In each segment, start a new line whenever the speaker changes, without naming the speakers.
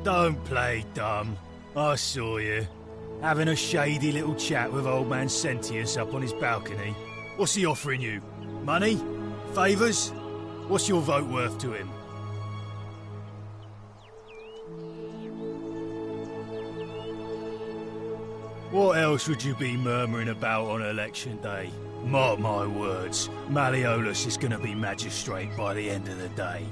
Don't play dumb. I saw you. Having a shady little chat with old man Sentius up on his balcony. What's he offering you? Money? Favours? What's your vote worth to him? What else would you be murmuring about on election day? Mark my words, Malleolus is going to be magistrate by the end of the day.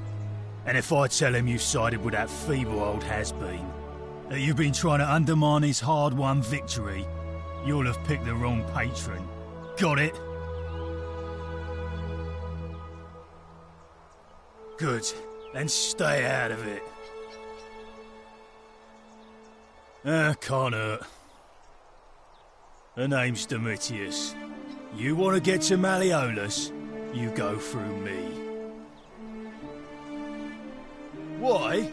And if I tell him you've sided with that feeble old has-been, that you've been trying to undermine his hard-won victory, you'll have picked the wrong patron. Got it? Good. Then stay out of it. Can't hurt. The name's Domitius. You want to get to Malleolus, you go through me. Why?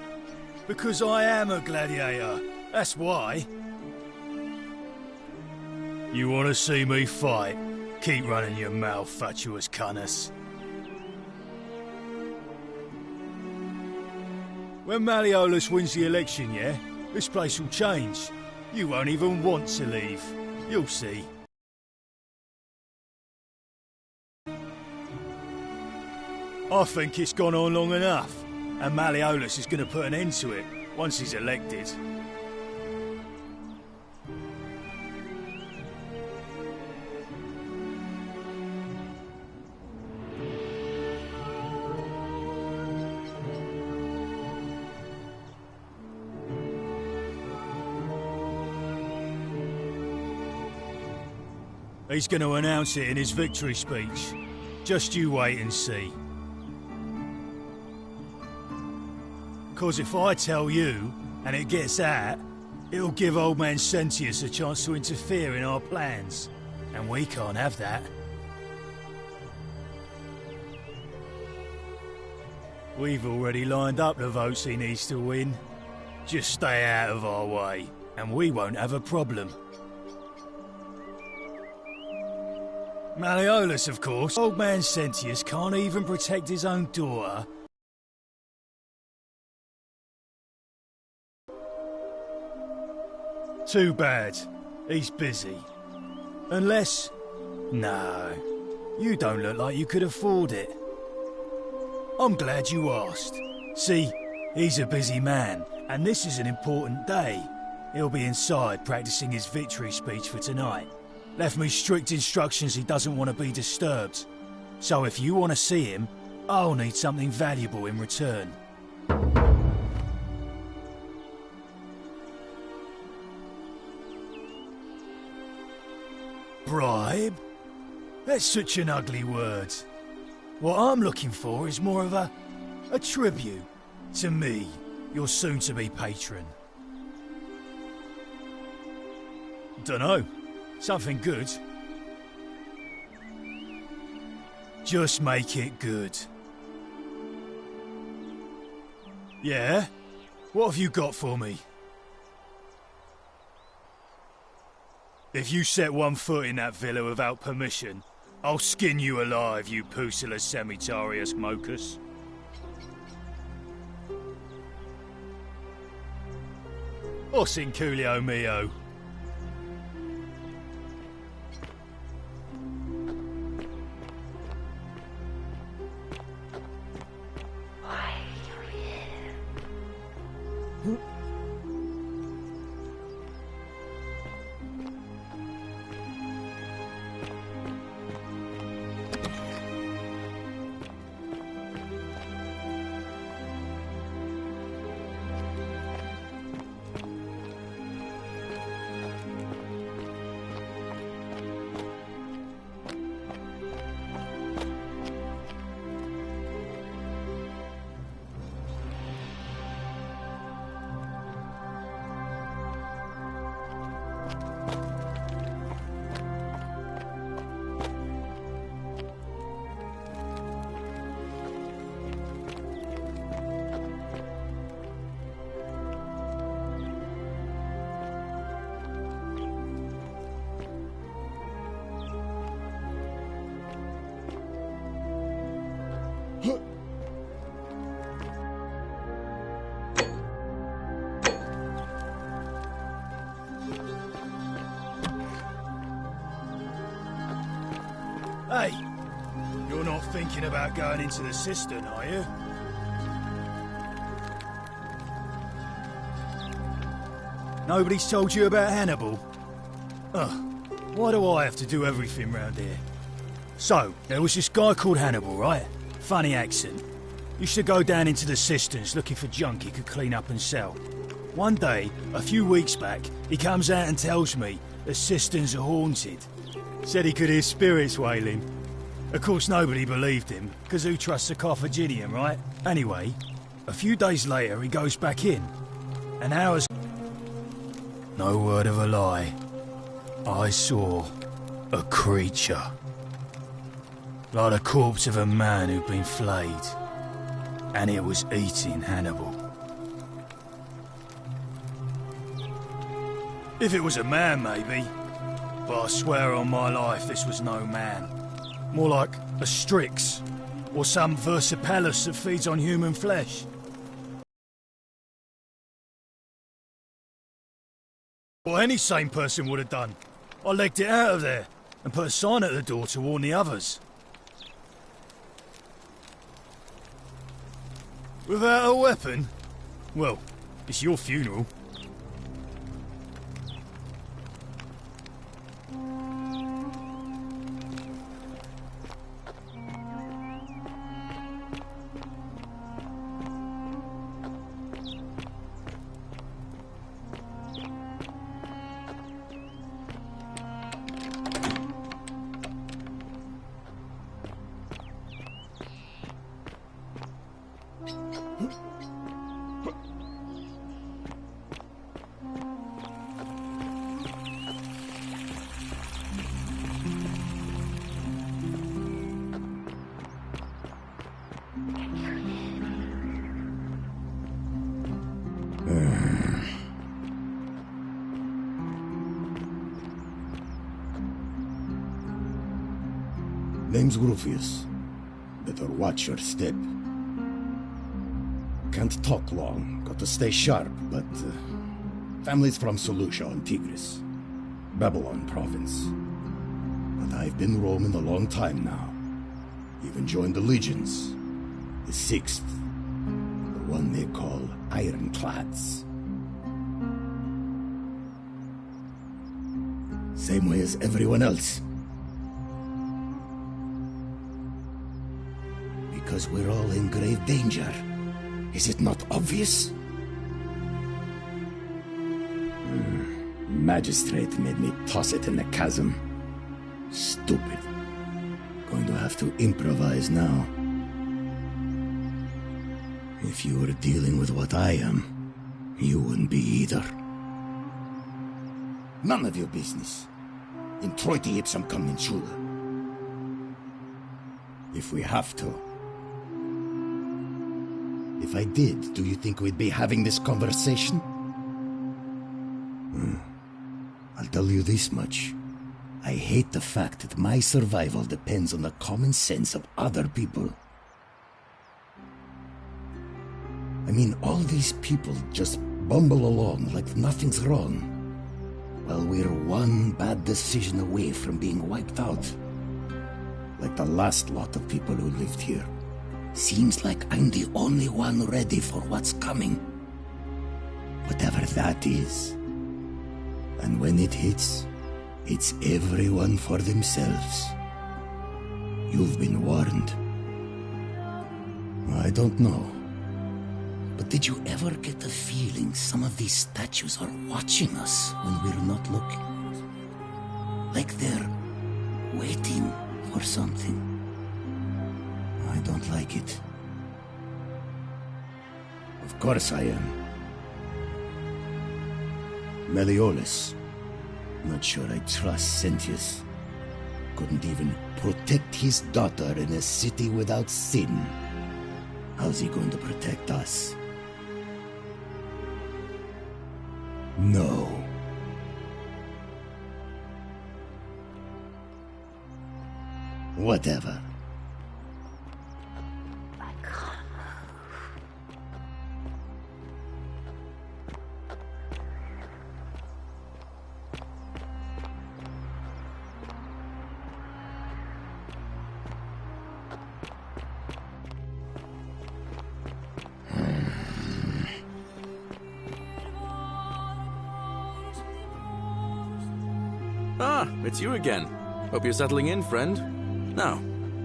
Because I am a gladiator. That's why. You want to see me fight? Keep running your mouth, fatuous cunners. When Malleolus wins the election, yeah? This place will change. You won't even want to leave. You'll see. I think it's gone on long enough, and Malleolus is going to put an end to it once he's elected. He's going to announce it in his victory speech. Just you wait and see. 'Cause if I tell you, and it gets out, it'll give old man Sentius a chance to interfere in our plans. And we can't have that. We've already lined up the votes he needs to win. Just stay out of our way, and we won't have a problem. Malleolus, of course. Old man Sentius can't even protect his own daughter. Too bad. He's busy. Unless... No. You don't look like you could afford it. I'm glad you asked. See, he's a busy man, and this is an important day. He'll be inside practicing his victory speech for tonight. Left me strict instructions he doesn't want to be disturbed. So if you want to see him, I'll need something valuable in return. Bribe? That's such an ugly word. What I'm looking for is more of a tribute to me, your soon-to-be patron. Dunno. Something good. Just make it good. Yeah? What have you got for me? If you set one foot in that villa without permission, I'll skin you alive, you Pusillus Semitarius Mocus. Os inculio mio. Hey, you're not thinking about going into the cistern, are you? Nobody's told you about Hannibal? Ugh, why do I have to do everything round here? So, there was this guy called Hannibal, right? Funny accent. Used to go down into the cisterns looking for junk he could clean up and sell. One day, a few weeks back, he comes out and tells me the cisterns are haunted. Said he could hear spirits wailing. Of course nobody believed him, because who trusts a Carthaginian, right? Anyway, a few days later he goes back in. And hours... No word of a lie. I saw a creature. Like the corpse of a man who'd been flayed. And it was eating Hannibal. If it was a man, maybe. But I swear on my life this was no man. More like a Strix. Or some Versipelus that feeds on human flesh. What any sane person would have done. I legged it out of there and put a sign at the door to warn the others. Without a weapon? Well, it's your funeral.
Name's Rufius. Better watch your step. Can't talk long, got to stay sharp, but... family's from Seleucia on Tigris. Babylon province. But I've been roaming a long time now. Even joined the legions. The 6th. The one they call Ironclads. Same way as everyone else. Because we're all in grave danger. Is it not obvious? Magistrate made me toss it in the chasm. Stupid. Going to have to improvise now. If you were dealing with what I am, you wouldn't be either. None of your business. Introiti ipsum commensura. If we have to. If I did, do you think we'd be having this conversation? I'll tell you this much. I hate the fact that my survival depends on the common sense of other people. I mean, all these people just bumble along like nothing's wrong, while we're one bad decision away from being wiped out. Like the last lot of people who lived here. Seems like I'm the only one ready for what's coming. Whatever that is. And when it hits, it's everyone for themselves. You've been warned. I don't know. But did you ever get the feeling some of these statues are watching us when we're not looking? Like they're waiting for something. I don't like it. Of course I am. Meliodas. Not sure I trust Sentius. Couldn't even protect his daughter in a city without sin. How's he going to protect us? No. Whatever.
Ah, it's you again. Hope you're settling in, friend. Now,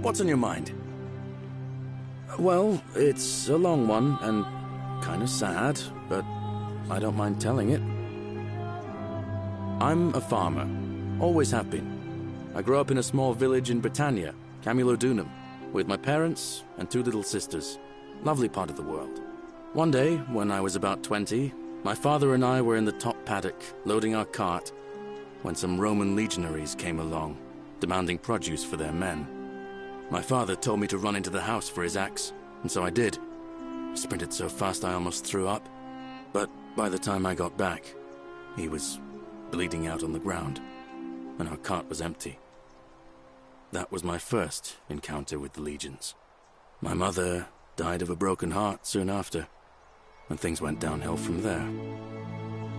what's on your mind? Well, it's a long one and kind of sad, but I don't mind telling it. I'm a farmer. Always have been. I grew up in a small village in Britannia, Camulodunum, with my parents and 2 little sisters. Lovely part of the world. One day, when I was about 20, my father and I were in the top paddock, loading our cart, when some Roman legionaries came along, demanding produce for their men. My father told me to run into the house for his axe, and so I did. I sprinted so fast I almost threw up, but by the time I got back, he was bleeding out on the ground, and our cart was empty. That was my first encounter with the legions. My mother died of a broken heart soon after, and things went downhill from there.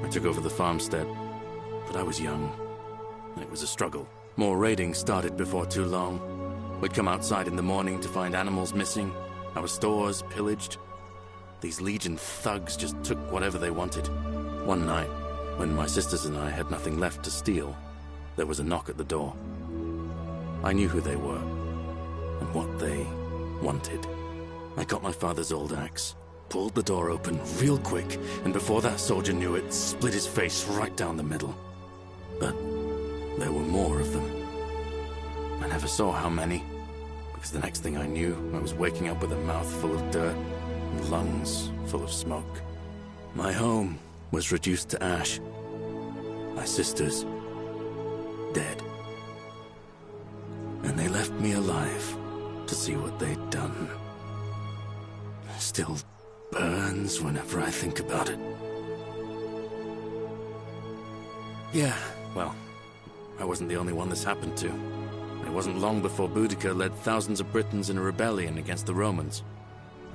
I took over the farmstead, but I was young, and it was a struggle. More raiding started before too long. We'd come outside in the morning to find animals missing, our stores pillaged. These Legion thugs just took whatever they wanted. One night, when my sisters and I had nothing left to steal, there was a knock at the door. I knew who they were, and what they wanted. I got my father's old axe, pulled the door open real quick, and before that soldier knew it, split his face right down the middle. But there were more of them. I never saw how many, because the next thing I knew, I was waking up with a mouth full of dirt and lungs full of smoke. My home was reduced to ash. My sisters, dead. And they left me alive to see what they'd done. Still burns whenever I think about it. Yeah, well, I wasn't the only one this happened to. It wasn't long before Boudica led thousands of Britons in a rebellion against the Romans.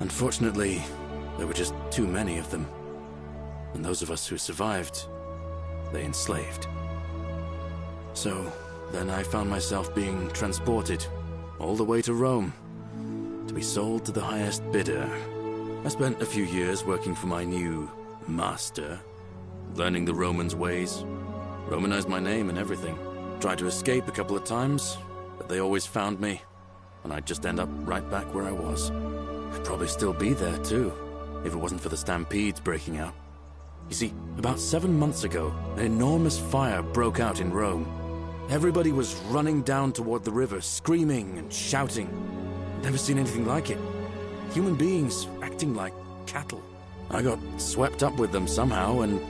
Unfortunately, there were just too many of them. And those of us who survived, they enslaved. So, then I found myself being transported all the way to Rome to be sold to the highest bidder. I spent a few years working for my new master, learning the Romans' ways, Romanized my name and everything. Tried to escape a couple of times, but they always found me, and I'd just end up right back where I was. I'd probably still be there too, if it wasn't for the stampedes breaking out. You see, about 7 months ago, an enormous fire broke out in Rome. Everybody was running down toward the river, screaming and shouting. Never seen anything like it. Human beings acting like cattle. I got swept up with them somehow, and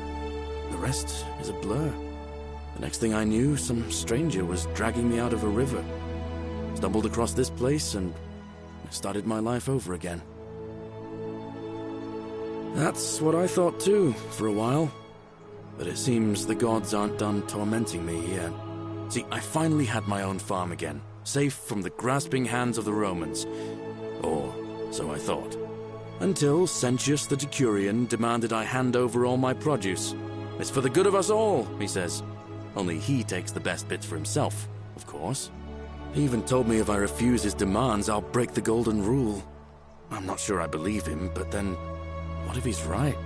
the rest is a blur. The next thing I knew, some stranger was dragging me out of a river. Stumbled across this place, and I started my life over again. That's what I thought too, for a while. But it seems the gods aren't done tormenting me yet. See, I finally had my own farm again, safe from the grasping hands of the Romans. Or so I thought. Until Sentius the Decurion demanded I hand over all my produce. It's for the good of us all, he says. Only he takes the best bits for himself, of course. He even told me if I refuse his demands, I'll break the golden rule. I'm not sure I believe him, but then, what if he's right?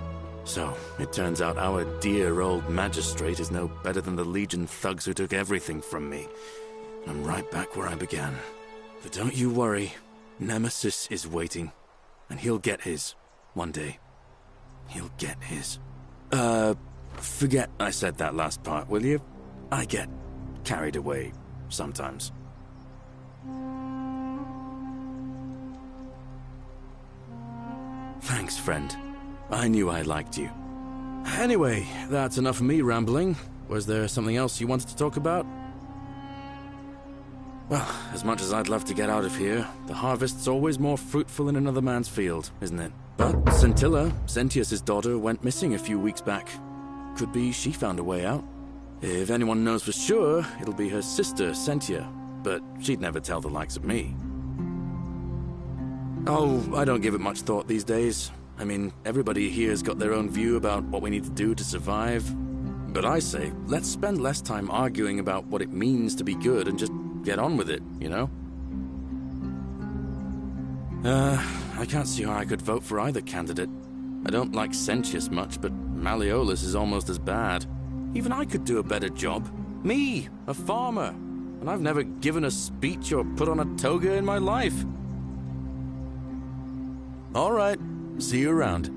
So, it turns out our dear old magistrate is no better than the Legion thugs who took everything from me. And I'm right back where I began. But don't you worry, Nemesis is waiting. And he'll get his, one day. He'll get his. Forget I said that last part, will you? I get carried away sometimes. Thanks, friend. I knew I liked you. Anyway, that's enough of me rambling. Was there something else you wanted to talk about? Well, as much as I'd love to get out of here, the harvest's always more fruitful in another man's field, isn't it? But Scintilla, Sentius' daughter, went missing a few weeks back. Could be she found a way out. If anyone knows for sure, it'll be her sister, Sentia, but she'd never tell the likes of me. Oh, I don't give it much thought these days. I mean, everybody here's got their own view about what we need to do to survive. But I say, let's spend less time arguing about what it means to be good and just get on with it, you know? I can't see how I could vote for either candidate. I don't like Sentius much, but Malleolus is almost as bad. Even I could do a better job. Me, a farmer. And I've never given a speech or put on a toga in my life. All right, see you around.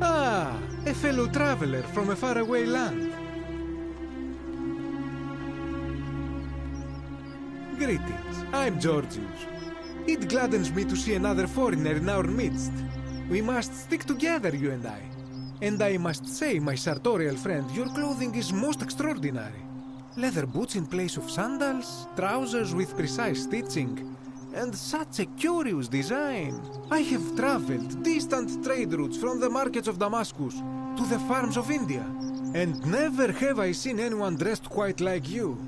Ah, a fellow traveler from a faraway land. Greetings, I'm Georgius. It gladdens me to see another foreigner in our midst. We must stick together, you and I. And I must say, my sartorial friend, your clothing is most extraordinary. Leather boots in place of sandals, trousers with precise stitching, and such a curious design. I have traveled distant trade routes from the markets of Damascus to the farms of India, and never have I seen anyone dressed quite like you.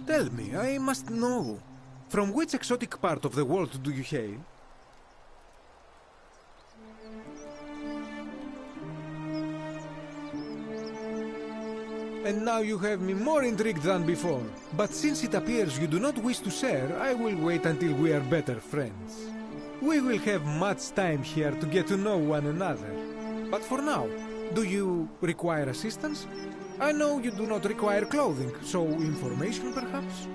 Tell me, I must know, from which exotic part of the world do you hail? And now you have me more intrigued than before. But since it appears you do not wish to share, I will wait until we are better friends. We will have much time here to get to know one another. But for now, do you require assistance? I know you do not require clothing, so information perhaps?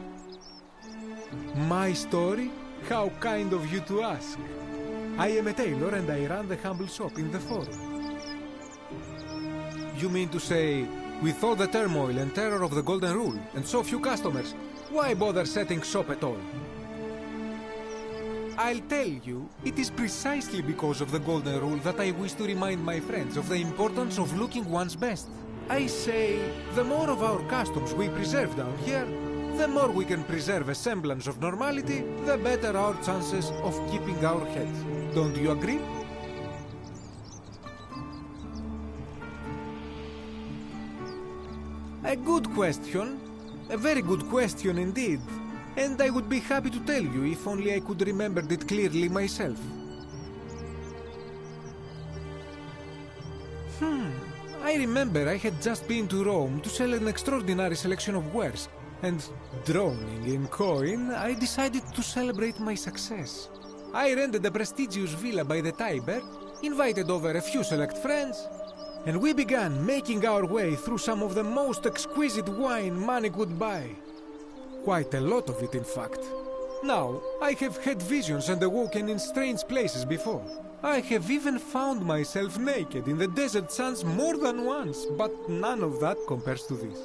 My story? How kind of you to ask. I am a tailor and I run the humble shop in the forum. You mean to say, with all the turmoil and terror of the Golden Rule, and so few customers, why bother setting shop at all? I'll tell you, it is precisely because of the Golden Rule that I wish to remind my friends of the importance of looking one's best. I say, the more of our customs we preserve down here, the more we can preserve a semblance of normality, the better our chances of keeping our heads. Don't you agree? A good question. A very good question indeed. And I would be happy to tell you if only I could remember it clearly myself. I remember I had just been to Rome to sell an extraordinary selection of wares, and drowning in coin, I decided to celebrate my success. I rented a prestigious villa by the Tiber, invited over a few select friends, and we began making our way through some of the most exquisite wine money could buy. Quite a lot of it, in fact. Now, I have had visions and awoken in strange places before. I have even found myself naked in the desert sands more than once, but none of that compares to this.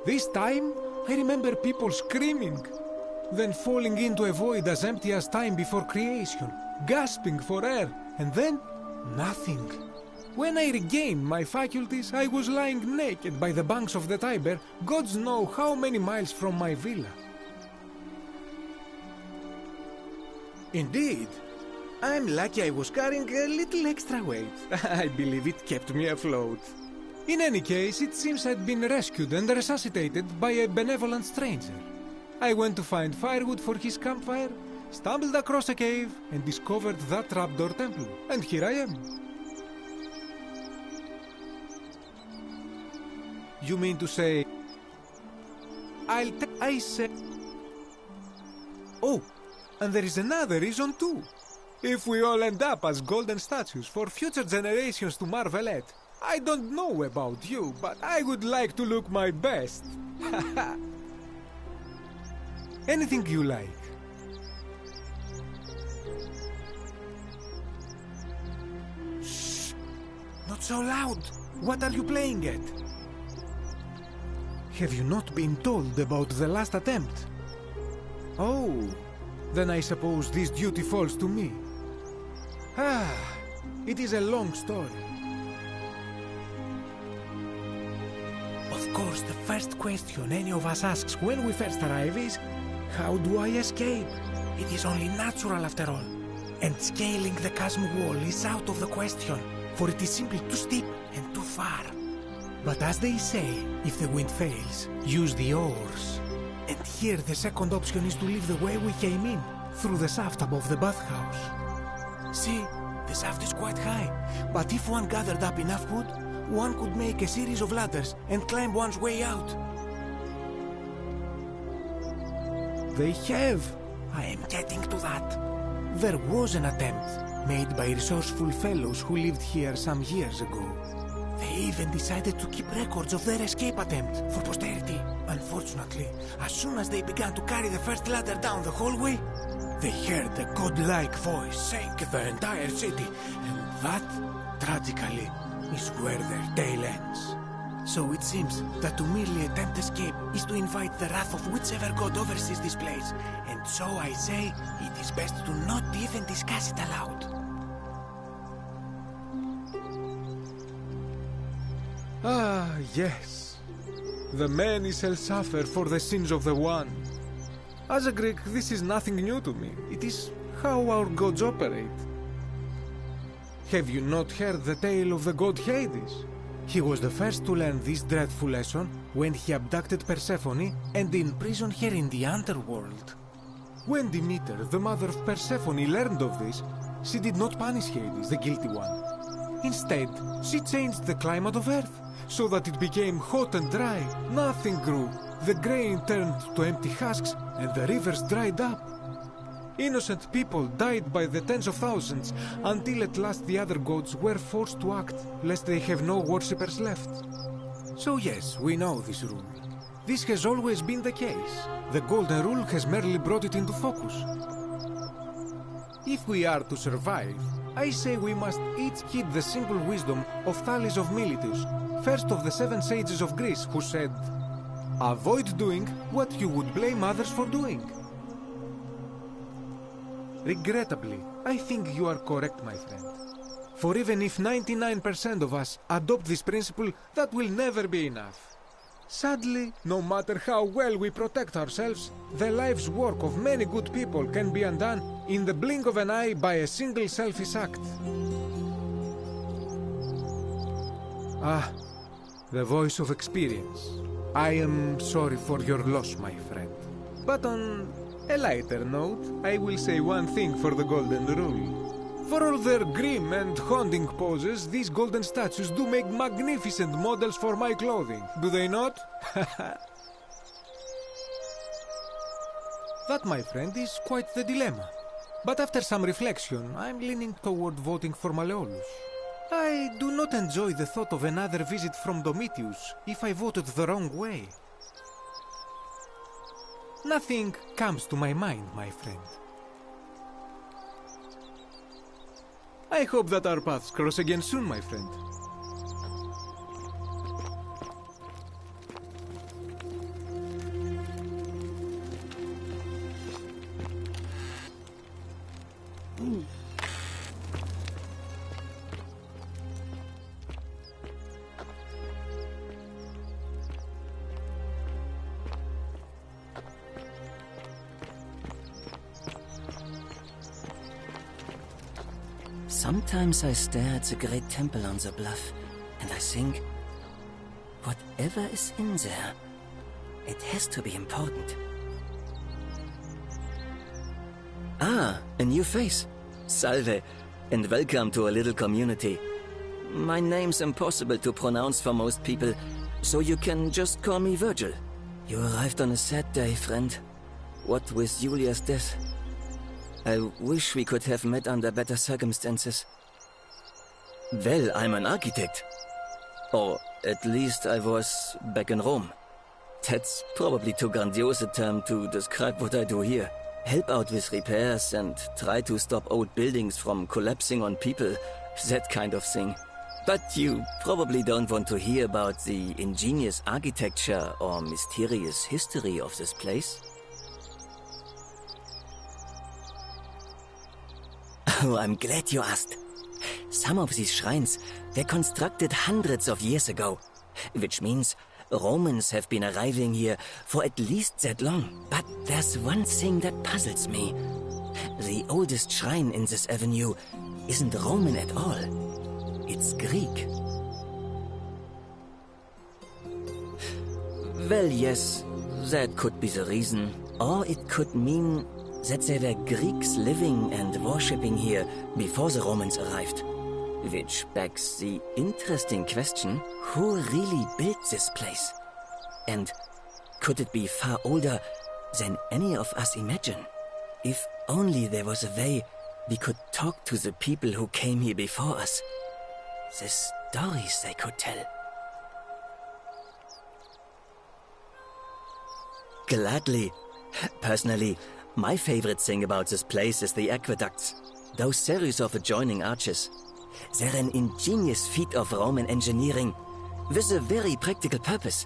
This time, I remember people screaming, then falling into a void as empty as time before creation, gasping for air, and then nothing. When I regained my faculties, I was lying naked by the banks of the Tiber, gods know how many miles from my villa. Indeed. I'm lucky I was carrying a little extra weight. I believe it kept me afloat. In any case, it seems I'd been rescued and resuscitated by a benevolent stranger. I went to find firewood for his campfire, stumbled across a cave, and discovered that trapdoor temple. And here I am. You mean to say... I said... Oh, and there is another reason too. If we all end up as golden statues for future generations to marvel at, I don't know about you, but I would like to look my best. Anything you like. Shh! Not so loud! What are you playing at? Have you not been told about the last attempt? Oh, then I suppose this duty falls to me. It is a long story. Of course, the first question any of us asks when we first arrive is, how do I escape? It is only natural after all. And scaling the chasm wall is out of the question, for it is simply too steep and too far. But as they say, if the wind fails, use the oars. And here the second option is to leave the way we came in, through the shaft above the bathhouse. See, the shaft is quite high, but if one gathered up enough wood, one could make a series of ladders and climb one's way out. They have. I am getting to that. There was an attempt made by resourceful fellows who lived here some years ago. They even decided to keep records of their escape attempt for posterity. Unfortunately, as soon as they began to carry the first ladder down the hallway, they heard a godlike voice shake the entire city, and that, tragically, is where their tale ends. So it seems that to merely attempt escape is to invite the wrath of whichever god oversees this place, and so I say it is best to not even discuss it aloud. Ah, yes. The many shall suffer for the sins of the one. As a Greek, this is nothing new to me. It is how our gods operate. Have you not heard the tale of the god Hades? He was the first to learn this dreadful lesson when he abducted Persephone and imprisoned her in the underworld. When Demeter, the mother of Persephone, learned of this, she did not punish Hades, the guilty one. Instead, she changed the climate of Earth so that it became hot and dry. Nothing grew. The grain turned to empty husks and the rivers dried up. Innocent people died by the tens of thousands until at last the other gods were forced to act, lest they have no worshippers left. So yes, we know this rule. This has always been the case. The Golden Rule has merely brought it into focus. If we are to survive, I say we must each heed the simple wisdom of Thales of Miletus, first of the 7 sages of Greece, who said, "Avoid doing what you would blame others for doing." Regrettably, I think you are correct, my friend. For even if 99% of us adopt this principle, that will never be enough. Sadly, no matter how well we protect ourselves, the life's work of many good people can be undone in the blink of an eye by a single selfish act. Ah, the voice of experience. I am sorry for your loss, my friend. But on a lighter note, I will say one thing for the Golden Rule. For all their grim and haunting poses, these golden statues do make magnificent models for my clothing, do they not? That, my friend, is quite the dilemma. But after some reflection, I'm leaning toward voting for Malleolus. I do not enjoy the thought of another visit from Domitius if I voted the wrong way. Nothing comes to my mind, my friend. I hope that our paths cross again soon, my friend.
Sometimes I stare at the great temple on the bluff, and I think, whatever is in there, it has to be important. Ah, a new face. Salve, and welcome to a little community. My name's impossible to pronounce for most people, so you can just call me Virgil. You arrived on a sad day, friend. What with Julia's death? I wish we could have met under better circumstances. Well, I'm an architect. Or at least I was back in Rome. That's probably too grandiose a term to describe what I do here. Help out with repairs and try to stop old buildings from collapsing on people, that kind of thing. But you probably don't want to hear about the ingenious architecture or mysterious history of this place. Oh, I'm glad you asked. Some of these shrines were constructed hundreds of years ago, which means Romans have been arriving here for at least that long. But there's one thing that puzzles me. The oldest shrine in this avenue isn't Roman at all. It's Greek. Well, yes, that could be the reason. Or it could mean that there were Greeks living and worshipping here before the Romans arrived. Which begs the interesting question, who really built this place? And could it be far older than any of us imagine? If only there was a way we could talk to the people who came here before us. The stories they could tell. Gladly. Personally, my favorite thing about this place is the aqueducts. Those series of adjoining arches. They're an ingenious feat of Roman engineering, with a very practical purpose.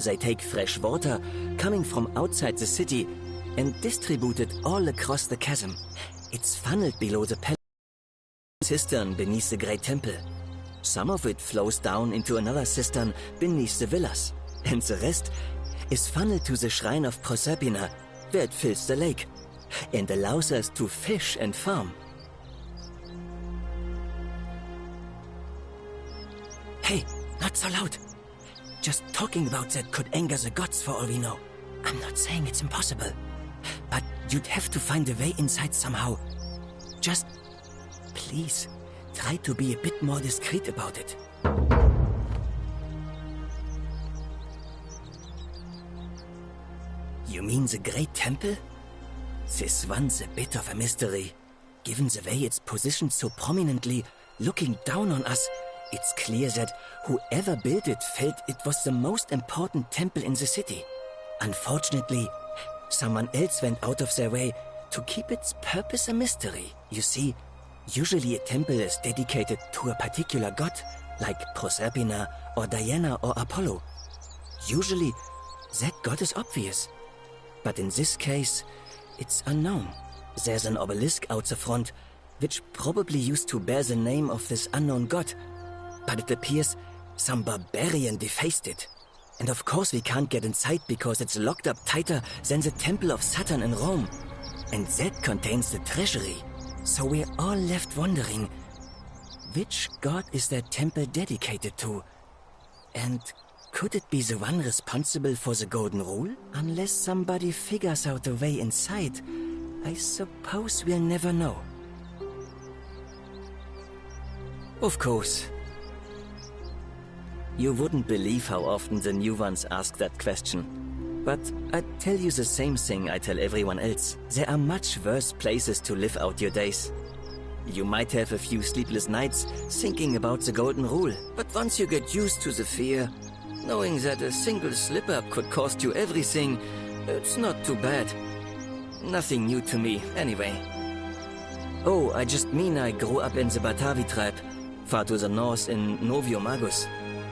They take fresh water coming from outside the city and distribute it all across the chasm. It's funneled below the cistern beneath the Great Temple. Some of it flows down into another cistern beneath the villas, and the rest is funneled to the shrine of Proserpina, where it fills the lake, and allows us to fish and farm. Hey, not so loud. Just talking about that could anger the gods for all we know. I'm not saying it's impossible, but you'd have to find a way inside somehow. Just, please, try to be a bit more discreet about it. You mean the Great Temple? This one's a bit of a mystery. Given the way it's positioned so prominently, looking down on us, it's clear that whoever built it felt it was the most important temple in the city. Unfortunately, someone else went out of their way to keep its purpose a mystery. You see, usually a temple is dedicated to a particular god, like Proserpina or Diana or Apollo. Usually, that god is obvious. But in this case, it's unknown. There's an obelisk out the front, which probably used to bear the name of this unknown god. But it appears some barbarian defaced it. And of course we can't get inside because it's locked up tighter than the Temple of Saturn in Rome. And that contains the treasury. So we're all left wondering, which god is that temple dedicated to? And could it be the one responsible for the Golden Rule? Unless somebody figures out a way inside, I suppose we'll never know. Of course. You wouldn't believe how often the new ones ask that question. But I'd tell you the same thing I tell everyone else. There are much worse places to live out your days. You might have a few sleepless nights thinking about the Golden Rule, but once you get used to the fear, knowing that a single slip-up could cost you everything, it's not too bad. Nothing new to me, anyway. Oh, I just mean I grew up in the Batavi tribe, far to the north in Noviomagus,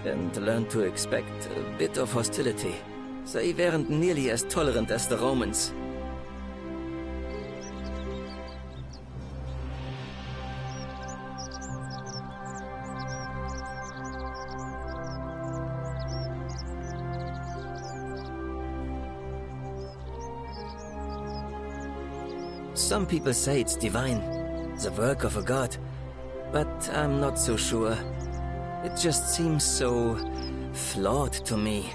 and learned to expect a bit of hostility. They weren't nearly as tolerant as the Romans. Some people say it's divine, the work of a god, but I'm not so sure. It just seems so flawed to me.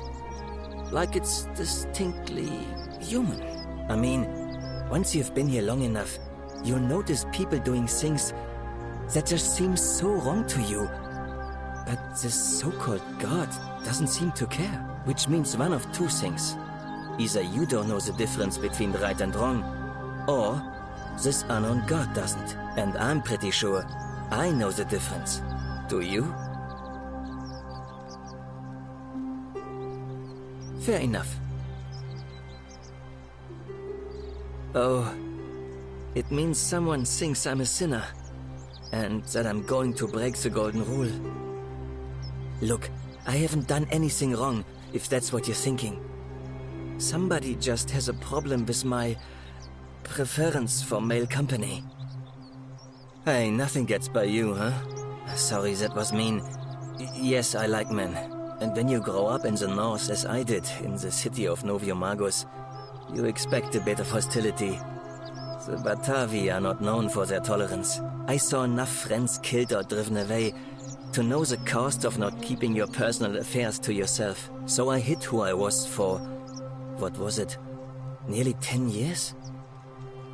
Like it's distinctly human. I mean, once you've been here long enough, you'll notice people doing things that just seem so wrong to you. But this so-called god doesn't seem to care, which means one of two things. Either you don't know the difference between right and wrong, or this unknown god doesn't. And I'm pretty sure I know the difference. Do you? Fair enough. Oh, it means someone thinks I'm a sinner, and that I'm going to break the Golden Rule. Look, I haven't done anything wrong, if that's what you're thinking. Somebody just has a problem with my preference for male company. Hey, nothing gets by you, huh? Sorry, that was mean. Yes, I like men. And when you grow up in the north, as I did, in the city of Noviomagus, you expect a bit of hostility. The Batavi are not known for their tolerance. I saw enough friends killed or driven away to know the cost of not keeping your personal affairs to yourself. So I hid who I was for, what was it, nearly 10 years?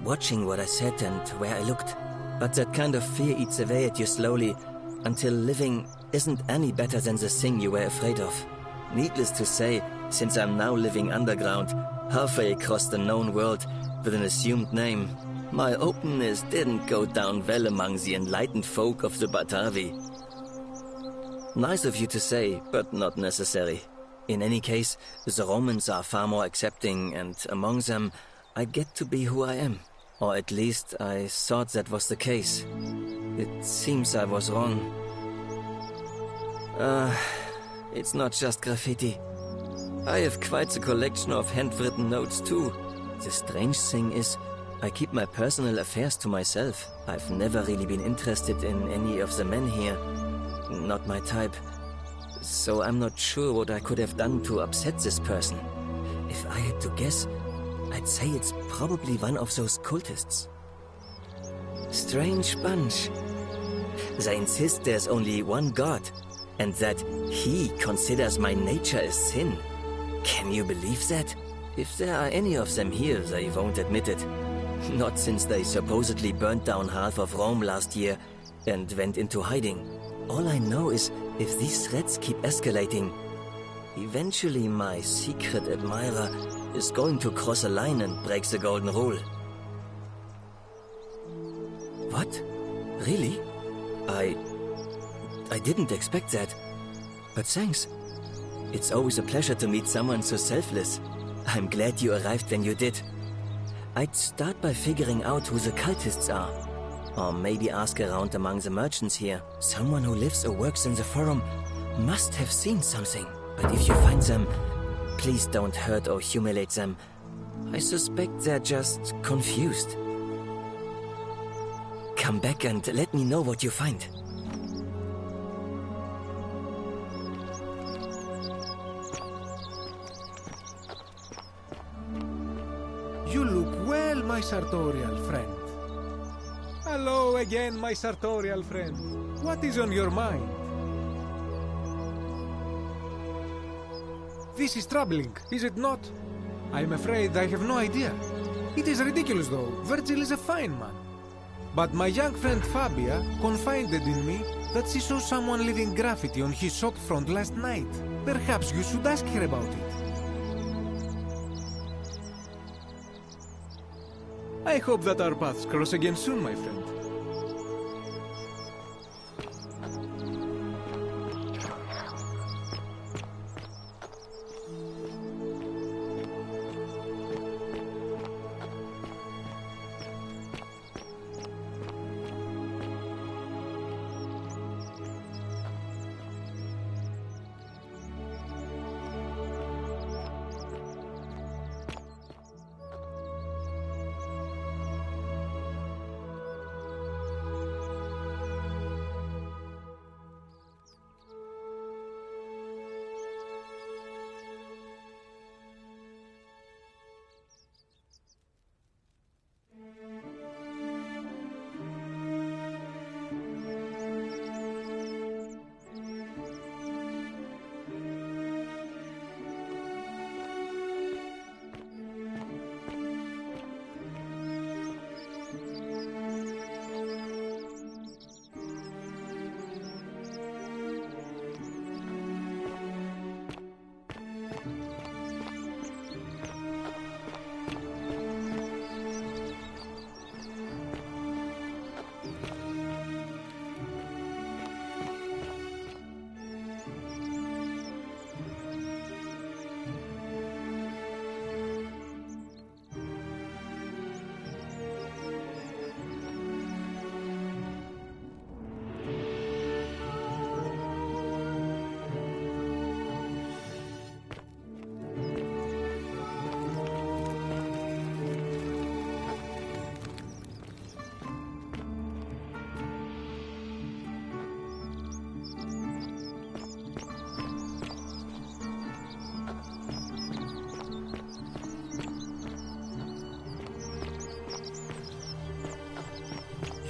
Watching what I said and where I looked. But that kind of fear eats away at you slowly, until living isn't any better than the thing you were afraid of. Needless to say, since I'm now living underground, halfway across the known world, with an assumed name, my openness didn't go down well among the enlightened folk of the Batavi. Nice of you to say, but not necessary. In any case, the Romans are far more accepting, and among them, I get to be who I am. Or at least, I thought that was the case. It seems I was wrong. It's not just graffiti. I have quite a collection of handwritten notes too. The strange thing is, I keep my personal affairs to myself. I've never really been interested in any of the men here. Not my type. So I'm not sure what I could have done to upset this person. If I had to guess, I'd say it's probably one of those cultists. Strange bunch. They insist there's only one god, and that he considers my nature a sin. Can you believe that? If there are any of them here, they won't admit it. Not since they supposedly burnt down half of Rome last year and went into hiding. All I know is, if these threats keep escalating, eventually my secret admirer is going to cross a line and break the golden rule. What? Really? I didn't expect that. But thanks. It's always a pleasure to meet someone so selfless. I'm glad you arrived when you did. I'd start by figuring out who the cultists are. Or maybe ask around among the merchants here. Someone who lives or works in the forum must have seen something. But if you find them, please don't hurt or humiliate them. I suspect they're just confused. Come back and let me know what you find.
You look well, my sartorial friend. Hello again, my sartorial friend. What is on your mind? This is troubling, is it not? I'm afraid I have no idea. It is ridiculous, though. Virgil is a fine man. But my young friend Fabia confided in me that she saw someone leaving graffiti on his shop front last night. Perhaps you should ask her about it. I hope that our paths cross again soon, my friend.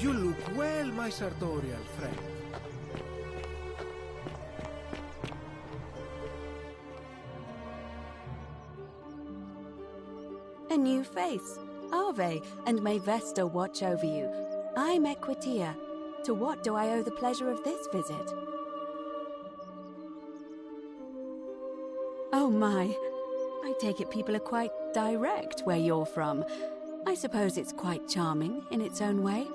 You look well, my sartorial friend.
A new face. Arve, and may Vesta watch over you. I'm Equitia. To what do I owe the pleasure of this visit? Oh my, I take it people are quite direct where you're from. I suppose it's quite charming in its own way.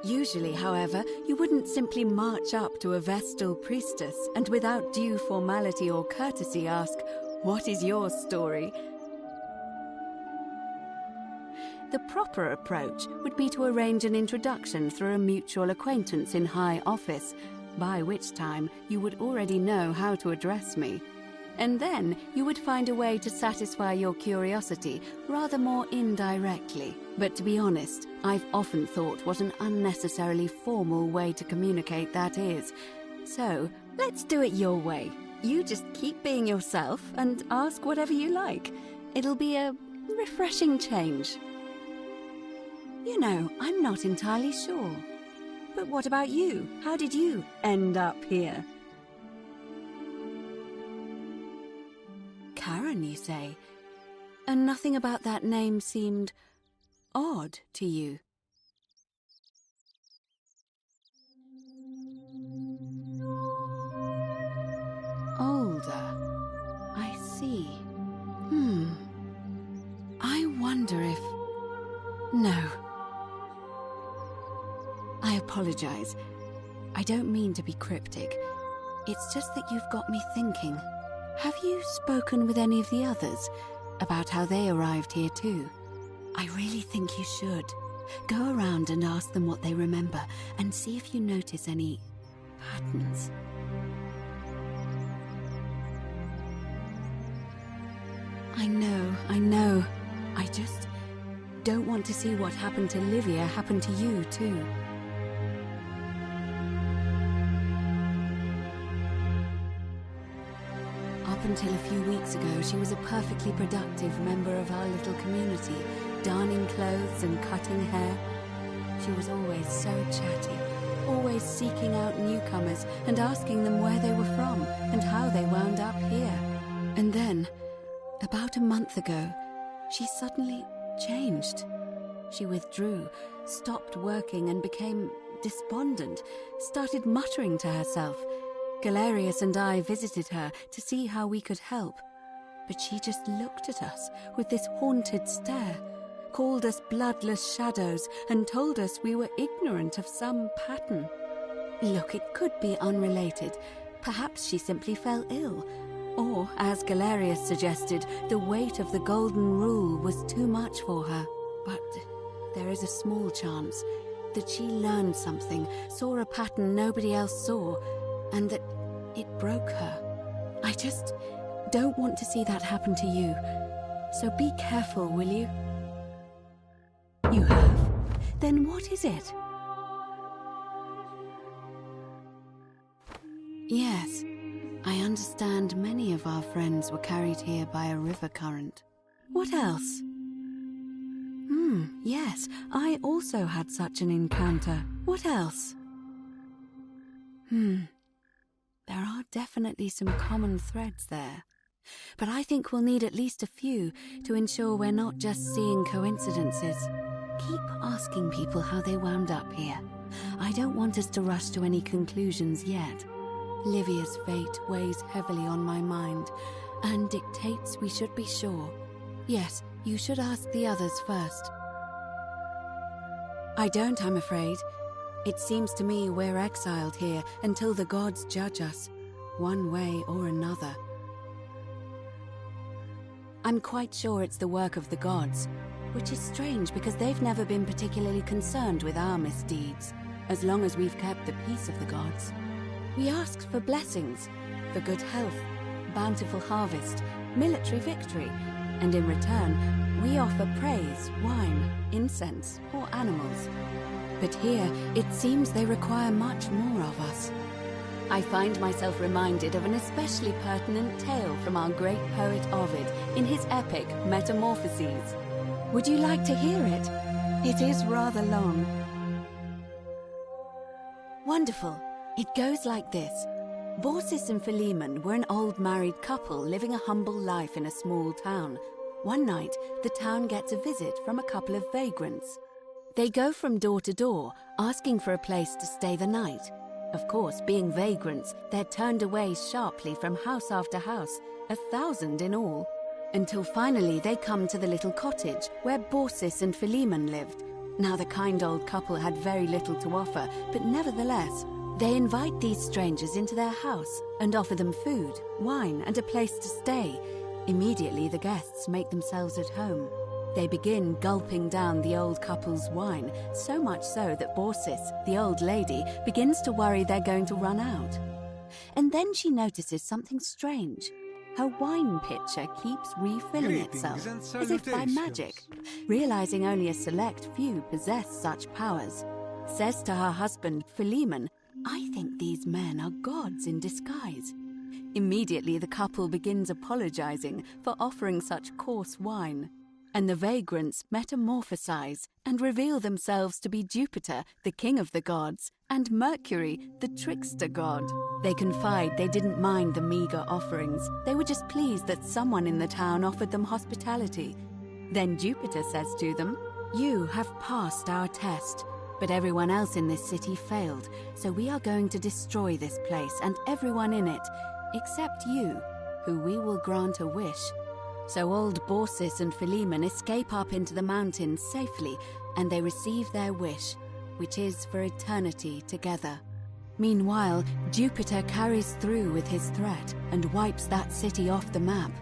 Usually, however, you wouldn't simply march up to a Vestal priestess and without due formality or courtesy ask, "What is your story?" The proper approach would be to arrange an introduction through a mutual acquaintance in high office, by which time you would already know how to address me. And then you would find a way to satisfy your curiosity rather more indirectly. But to be honest, I've often thought what an unnecessarily formal way to communicate that is. So, let's do it your way. You just keep being yourself and ask whatever you like. It'll be a refreshing change. You know, I'm not entirely sure. But what about you? How did you end up here? Karen, you say? And nothing about that name seemed odd to you? Older. I see. I wonder if... No. I apologize. I don't mean to be cryptic. It's just that you've got me thinking. Have you spoken with any of the others about how they arrived here too? I really think you should. Go around and ask them what they remember and see if you notice any patterns. I know. I just don't want to see what happened to Livia happen to you too. Up until a few weeks ago, she was a perfectly productive member of our little community, darning clothes and cutting hair. She was always so chatty, always seeking out newcomers and asking them where they were from and how they wound up here. And then, about a month ago, she suddenly changed. She withdrew, stopped working and became despondent, started muttering to herself. Galerius and I visited her to see how we could help, but she just looked at us with this haunted stare, called us bloodless shadows, and told us we were ignorant of some pattern. Look, it could be unrelated. Perhaps she simply fell ill. Or, as Galerius suggested, the weight of the Golden Rule was too much for her. But there is a small chance that she learned something, saw a pattern nobody else saw, and that it broke her. I just don't want to see that happen to you. So be careful, will you? You have? Then what is it? Yes, I understand many of our friends were carried here by a river current. What else? Yes, I also had such an encounter. What else? There are definitely some common threads there. But I think we'll need at least a few to ensure we're not just seeing coincidences. Keep asking people how they wound up here. I don't want us to rush to any conclusions yet. Livia's fate weighs heavily on my mind, and dictates we should be sure. Yes, you should ask the others first. I don't, I'm afraid. It seems to me we're exiled here until the gods judge us, one way or another. I'm quite sure it's the work of the gods, which is strange because they've never been particularly concerned with our misdeeds, as long as we've kept the peace of the gods. We asked for blessings, for good health, bountiful harvest, military victory, and in return, we offer praise, wine, incense, or animals. But here, it seems they require much more of us. I find myself reminded of an especially pertinent tale from our great poet Ovid in his epic Metamorphoses. Would you like to hear it? It is rather long. Wonderful. It goes like this. Baucis and Philemon were an old married couple living a humble life in a small town. One night, the town gets a visit from a couple of vagrants. They go from door to door, asking for a place to stay the night. Of course, being vagrants, they're turned away sharply from house after house, 1,000 in all, until finally they come to the little cottage where Baucis and Philemon lived. Now, the kind old couple had very little to offer, but nevertheless, they invite these strangers into their house and offer them food, wine, and a place to stay. Immediately, the guests make themselves at home. They begin gulping down the old couple's wine, so much so that Baucis, the old lady, begins to worry they're going to run out. And then she notices something strange. Her wine pitcher keeps refilling itself, as if by magic. Realizing only a select few possess such powers, says to her husband, Philemon, "I think these men are gods in disguise." Immediately the couple begins apologizing for offering such coarse wine, and the vagrants metamorphosize and reveal themselves to be Jupiter, the king of the gods, and Mercury, the trickster god. They confide they didn't mind the meager offerings. They were just pleased that someone in the town offered them hospitality. Then Jupiter says to them, "You have passed our test, but everyone else in this city failed, so we are going to destroy this place and everyone in it, except you, who we will grant a wish." So old Baucis and Philemon escape up into the mountains safely, and they receive their wish, which is for eternity together. Meanwhile, Jupiter carries through with his threat and wipes that city off the map.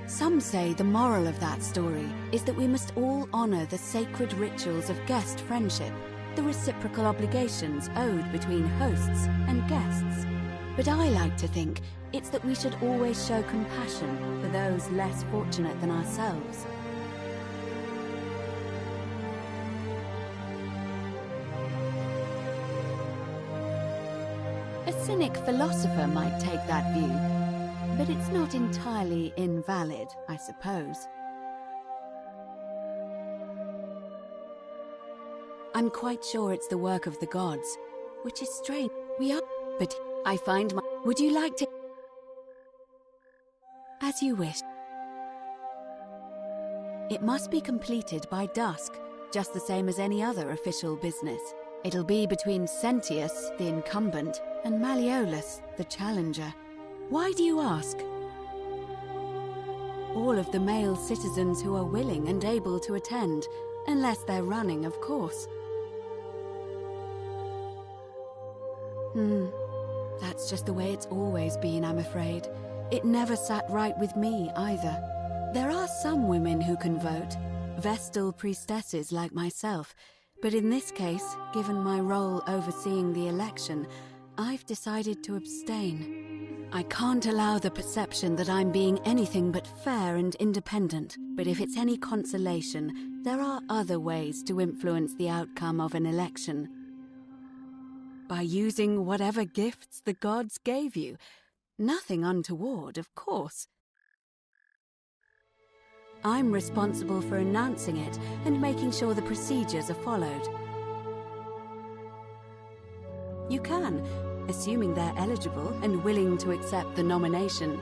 Some say the moral of that story is that we must all honor the sacred rituals of guest friendship, the reciprocal obligations owed between hosts and guests. But I like to think it's that we should always show compassion for those less fortunate than ourselves. A cynic philosopher might take that view, but it's not entirely invalid, I suppose. I'm quite sure it's the work of the gods, which is strange. We are, but I find my... Would you like to... As you wish. It must be completed by dusk, just the same as any other official business. It'll be between Sentius, the incumbent, and Malleolus, the challenger. Why do you ask? All of the male citizens who are willing and able to attend, unless they're running, of course. That's just the way it's always been, I'm afraid. It never sat right with me, either. There are some women who can vote, Vestal priestesses like myself, but in this case, given my role overseeing the election, I've decided to abstain. I can't allow the perception that I'm being anything but fair and independent, but if it's any consolation, there are other ways to influence the outcome of an election. By using whatever gifts the gods gave you. Nothing untoward, of course. I'm responsible for announcing it and making sure the procedures are followed. You can, assuming they're eligible and willing to accept the nomination.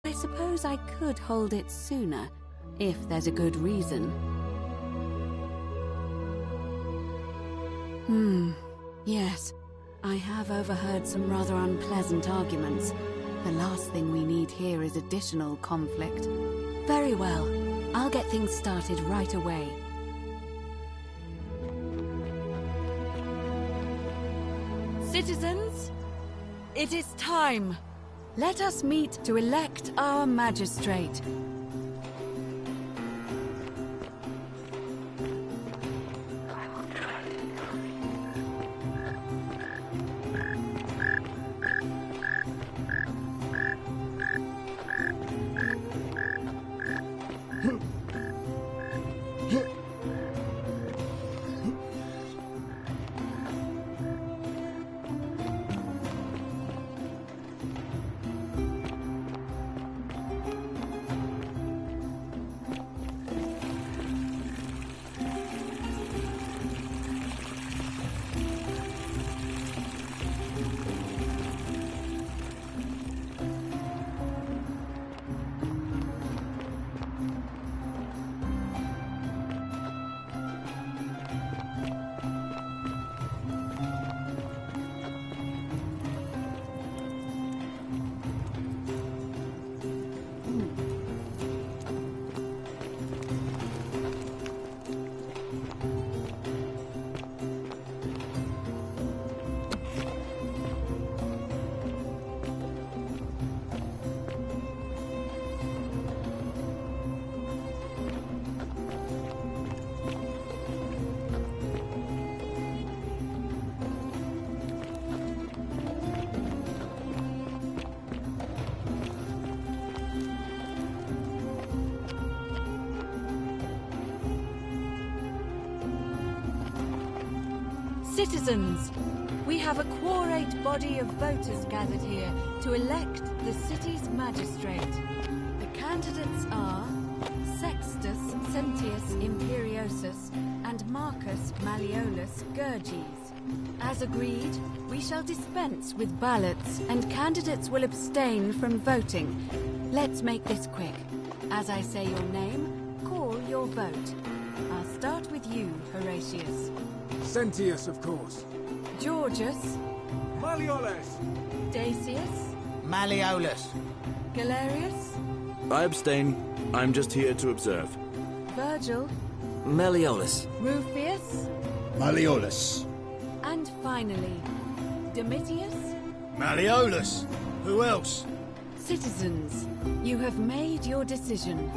I suppose I could hold it sooner, if there's a good reason. Yes. I have overheard some rather unpleasant arguments. The last thing we need here is additional conflict. Very well. I'll get things started right away. Citizens, it is time. Let us meet to elect our magistrate. Citizens, we have a quorate body of voters gathered here to elect the city's magistrate. The candidates are Sextus Sentius Imperiosus and Marcus Malleolus Gurges. As agreed, we shall dispense with ballots and candidates will abstain from voting. Let's make this quick. As I say your name, call your vote. I'll start with you, Horatius.
Sentius, of course.
Georgius.
Malleolus.
Dacius.
Malleolus.
Galerius.
I abstain. I'm just here to observe.
Virgil.
Malleolus.
Rufius.
Malleolus.
And finally, Domitius.
Malleolus. Who else?
Citizens, you have made your decision.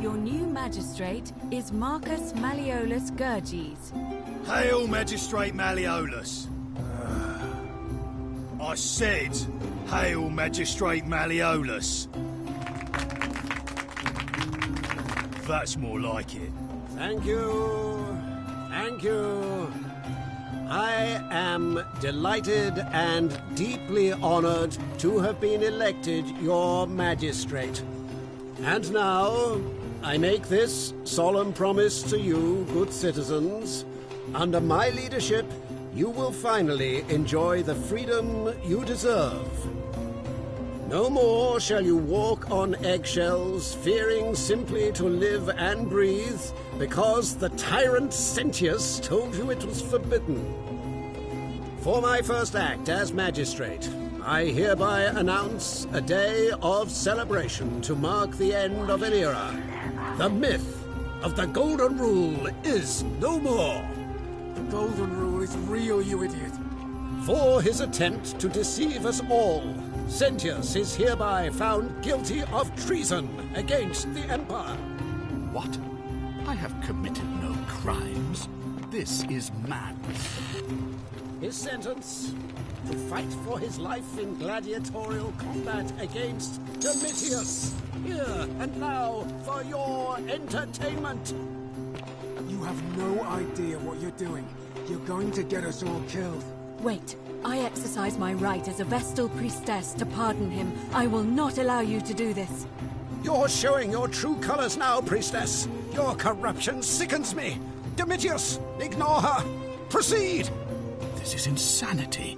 Your new magistrate is Marcus Malleolus Gurges.
Hail, Magistrate Malleolus. I said, hail, Magistrate Malleolus. That's more like it.
Thank you. Thank you. I am delighted and deeply honored to have been elected your magistrate. And now, I make this solemn promise to you, good citizens. Under my leadership, you will finally enjoy the freedom you deserve. No more shall you walk on eggshells, fearing simply to live and breathe, because the tyrant Sentius told you it was forbidden. For my first act as magistrate, I hereby announce a day of celebration to mark the end of an era. The myth of the Golden Rule is no more.
The Golden Rule is real, you idiot.
For his attempt to deceive us all, Sentius is hereby found guilty of treason against the Empire.
What? I have committed no crimes. This is madness.
His sentence: to fight for his life in gladiatorial combat against Domitius. Here and now for your entertainment.
You have no idea what you're doing. You're going to get us all killed.
Wait, I exercise my right as a Vestal priestess to pardon him. I will not allow you to do this.
You're showing your true colors now, priestess. Your corruption sickens me. Domitius, ignore her. Proceed.
This is insanity.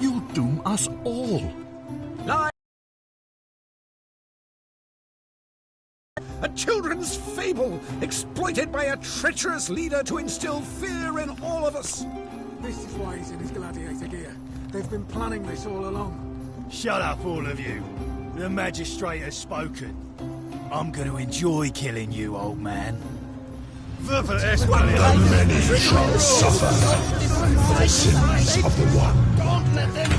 You'll doom us all.
Lie. A children's fable, exploited by a treacherous leader to instill fear in all of us.
This is why he's in his gladiator gear. They've been planning this all along.
Shut up, all of you. The magistrate has spoken. I'm going to enjoy killing you, old man.
Many shall suffer for the sins of the one.
Don't let them...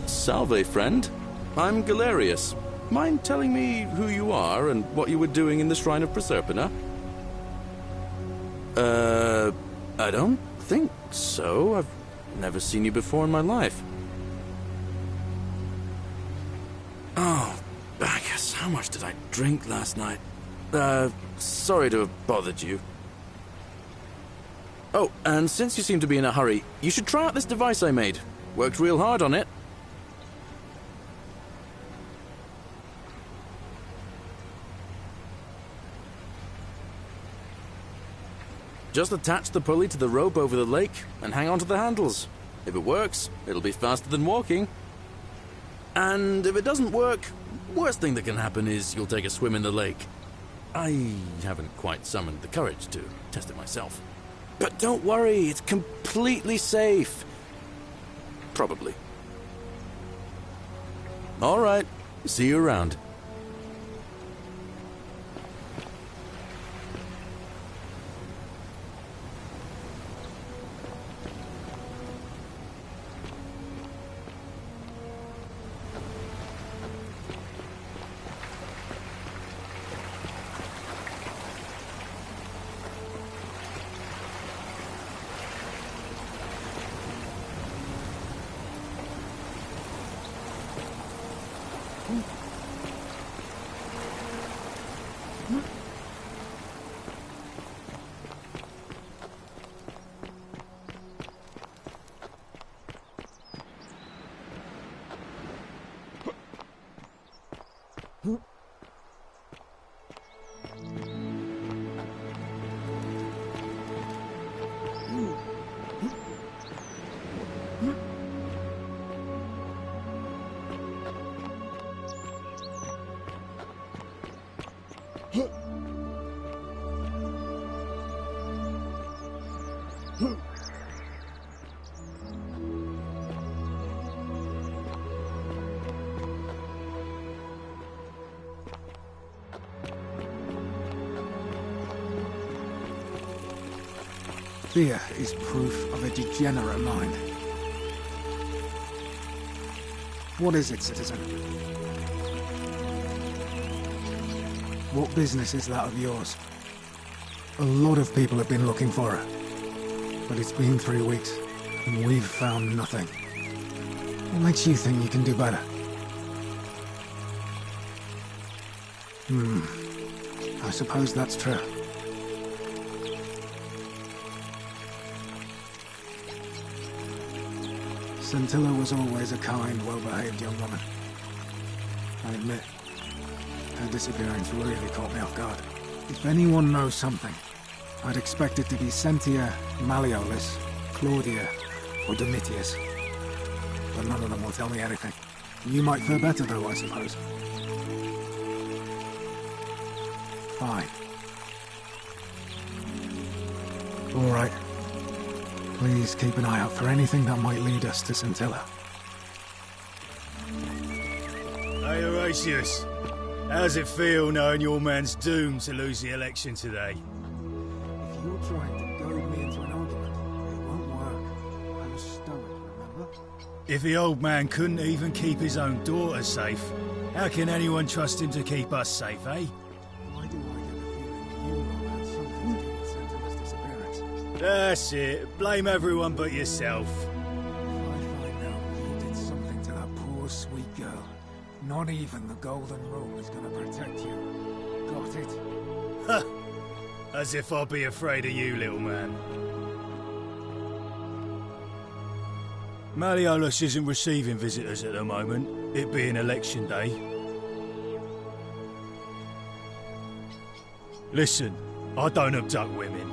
Salve, friend. I'm Galerius. Mind telling me who you are and what you were doing in the Shrine of Proserpina? I don't think so. I've never seen you before in my life. Oh, Bacchus, how much did I drink last night? Sorry to have bothered you. Oh, and since you seem to be in a hurry, you should try out this device I made. Worked real hard on it. Just attach the pulley to the rope over the lake and hang on to the handles. If it works, it'll be faster than walking. And if it doesn't work, worst thing that can happen is you'll take a swim in the lake. I haven't quite summoned the courage to test it myself. But don't worry, it's completely safe. Probably. All right, see you around.
Fear is proof of a degenerate mind. What is it, citizen? What business is that of yours? A lot of people have been looking for her. But it's been 3 weeks, and we've found nothing. What makes you think you can do better? I suppose that's true. Scintilla was always a kind, well-behaved young woman. I admit, her disappearance really caught me off guard. If anyone knows something, I'd expect it to be Sentia, Malleolus, Claudia, or Domitius. But none of them will tell me anything. You might fare better though, I suppose. Fine. All right. Please keep an eye out for anything that might lead us to Scintilla.
Hey, Horatius. How's it feel knowing your man's doomed to lose the election today?
If you're trying to goad me into an argument, it won't work. I'm stoic, remember?
If the old man couldn't even keep his own daughter safe, how can anyone trust him to keep us safe, eh?
Why do I get the feeling you lot had something to do with Scintilla's disappearance?
That's it. Blame everyone but yourself.
If I find out you did something to that poor, sweet girl, not even the Golden Rule is gonna protect you. Got it?
Ha! As if I'll be afraid of you, little man. Malleolus isn't receiving visitors at the moment, it being election day. Listen, I don't abduct women.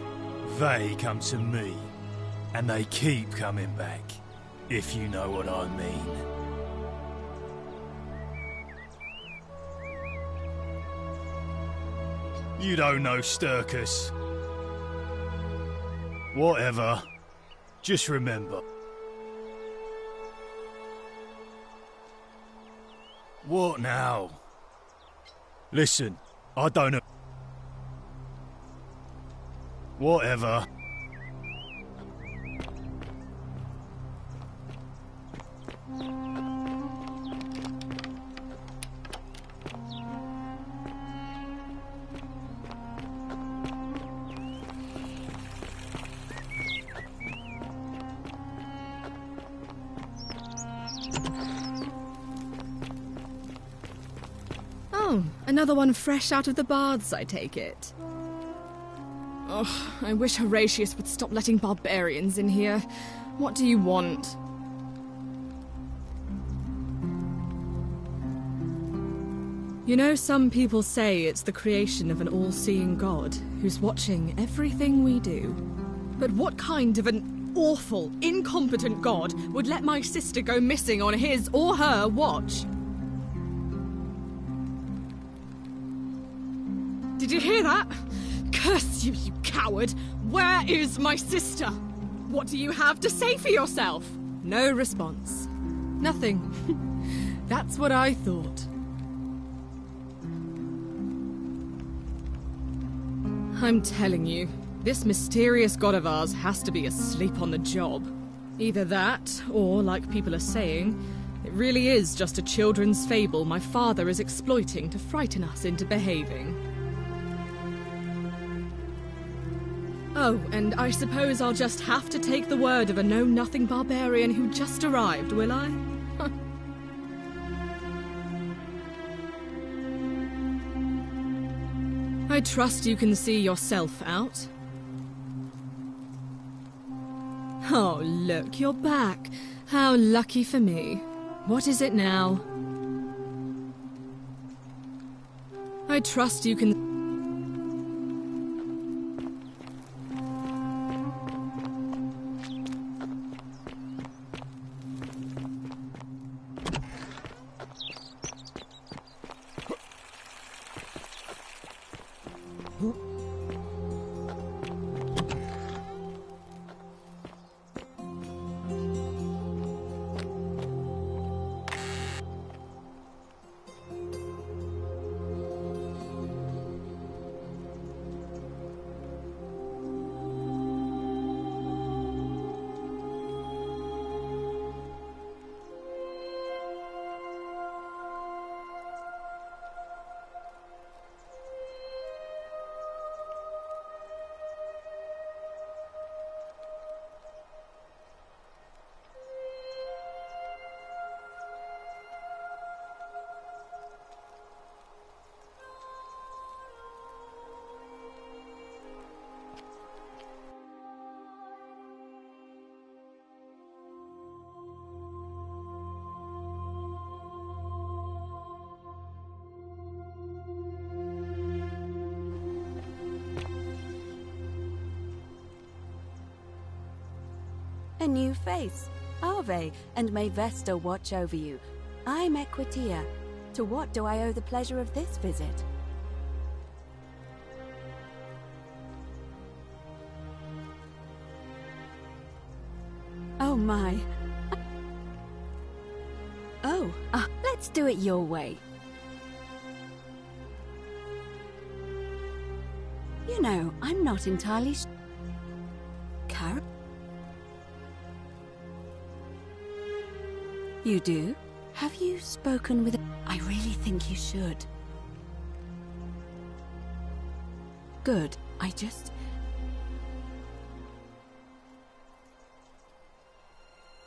They come to me. And they keep coming back, if you know what I mean. You don't know Sturkus. Whatever. Just remember. What now? Listen, I don't know. Whatever.
Oh, another one fresh out of the baths, I take it. Oh, I wish Horatius would stop letting barbarians in here. What do you want? You know, some people say it's the creation of an all-seeing god who's watching everything we do. But what kind of an awful, incompetent god would let my sister go missing on his or her watch? Did you hear that? Curse you, you coward! Where is my sister? What do you have to say for yourself? No response. Nothing. That's what I thought. I'm telling you, this mysterious god of ours has to be asleep on the job. Either that, or, like people are saying, it really is just a children's fable my father is exploiting to frighten us into behaving. Oh, and I suppose I'll just have to take the word of a know-nothing barbarian who just arrived, will I? I trust you can see yourself out. Oh, look, you're back. How lucky for me. What is it now? I trust you can...
A new face. Ave, and may Vesta watch over you. I'm Equitia. To what do I owe the pleasure of this visit? Oh my. Oh, let's do it your way. You know, I'm not entirely sure. You do? Have you spoken with... I really think you should. Good. I just...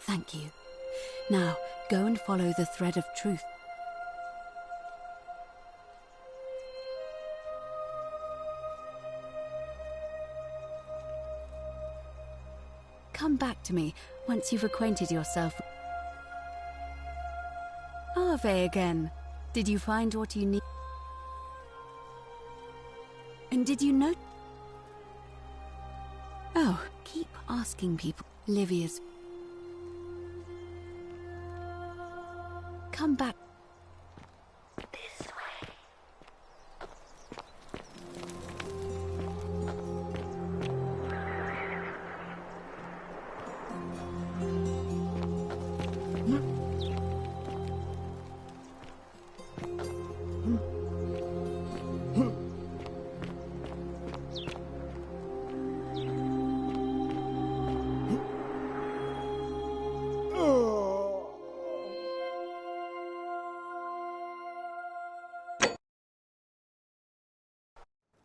Thank you. Now, go and follow the thread of truth. Come back to me once you've acquainted yourself. Ave again. Did you find what you need? And did you know? Oh, keep asking people. Livia's. Come back. This way.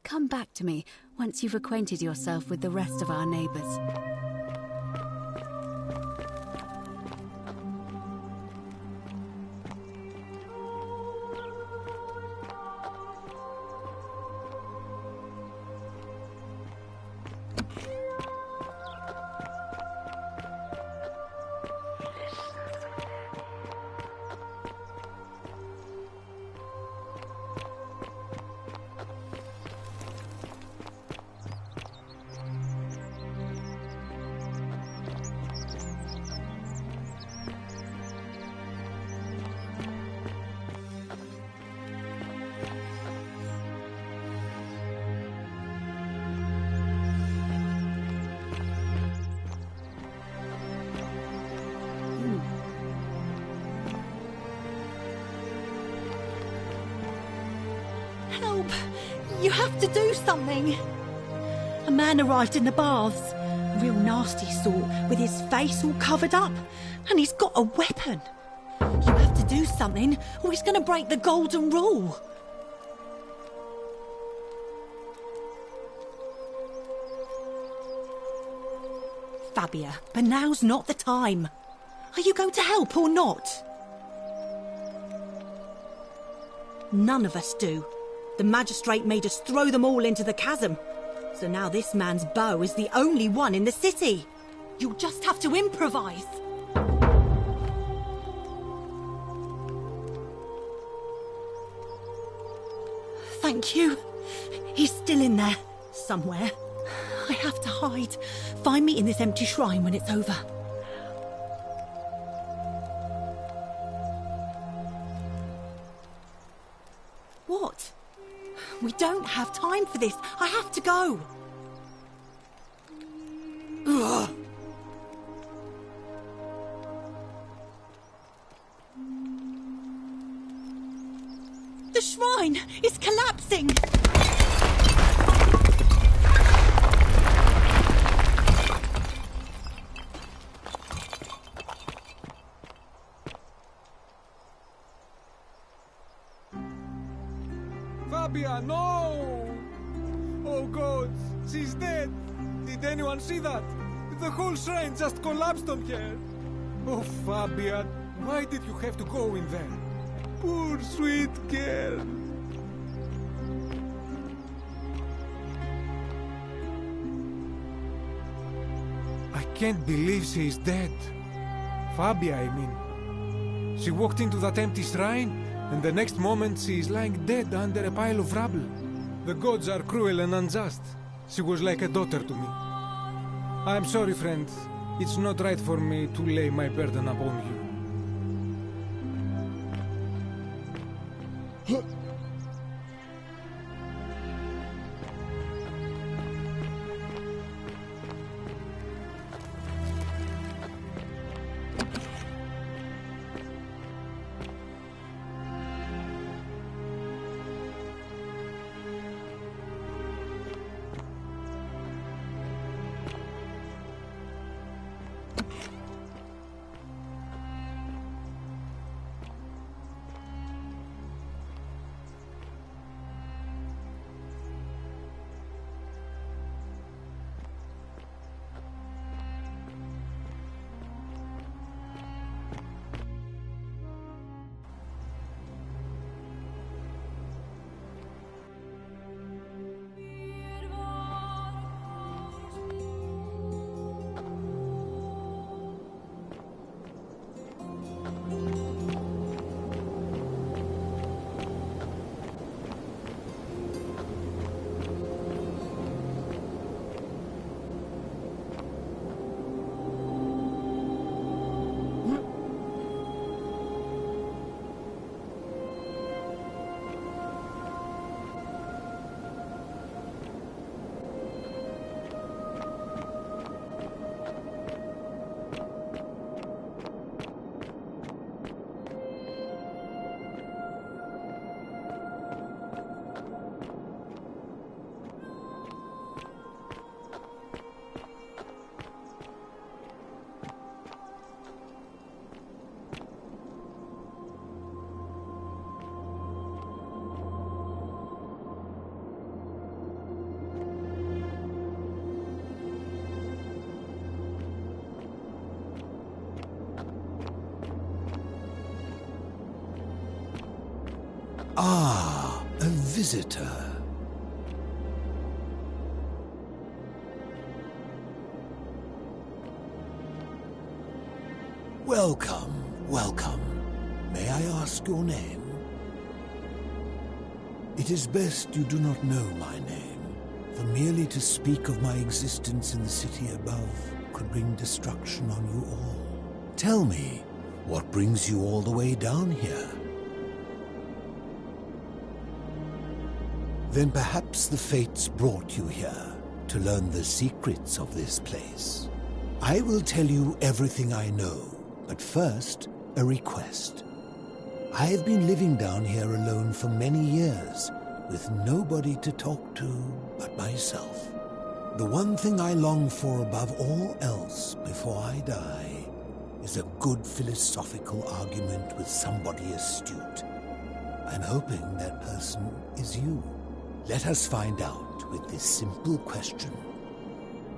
Come back to me once you've acquainted yourself with the rest of our neighbors.
Help! You have to do something! A man arrived in the baths. A real nasty sort, with his face all covered up. And he's got a weapon. You have to do something, or he's going to break the golden rule. Fabia, but now's not the time. Are you going to help or not? None of us do. The magistrate made us throw them all into the chasm. So now this man's bow is the only one in the city. You'll just have to improvise. Thank you. He's still in there, somewhere. I have to hide. Find me in this empty shrine when it's over. What? We don't have time for this. I have to go. Ugh. The shrine is collapsing.
Fabia, no! Oh God, she's dead! Did anyone see that? The whole shrine just collapsed on her! Oh, Fabia, why did you have to go in there? Poor sweet girl! I can't believe she is dead. Fabia, I mean. She walked into that empty shrine, and the next moment she is lying dead under a pile of rubble. The gods are cruel and unjust. She was like a daughter to me. I'm sorry, friend. It's not right for me to lay my burden upon you.
Ah, a visitor. Welcome, welcome. May I ask your name? It is best you do not know my name, for merely to speak of my existence in the city above could bring destruction on you all. Tell me, what brings you all the way down here? Then perhaps the fates brought you here to learn the secrets of this place. I will tell you everything I know, but first, a request. I have been living down here alone for many years,
with nobody to talk to but myself. The one thing I long for above all else before I die is a good philosophical argument with somebody astute. I'm hoping that person is you. Let us find out with this simple question.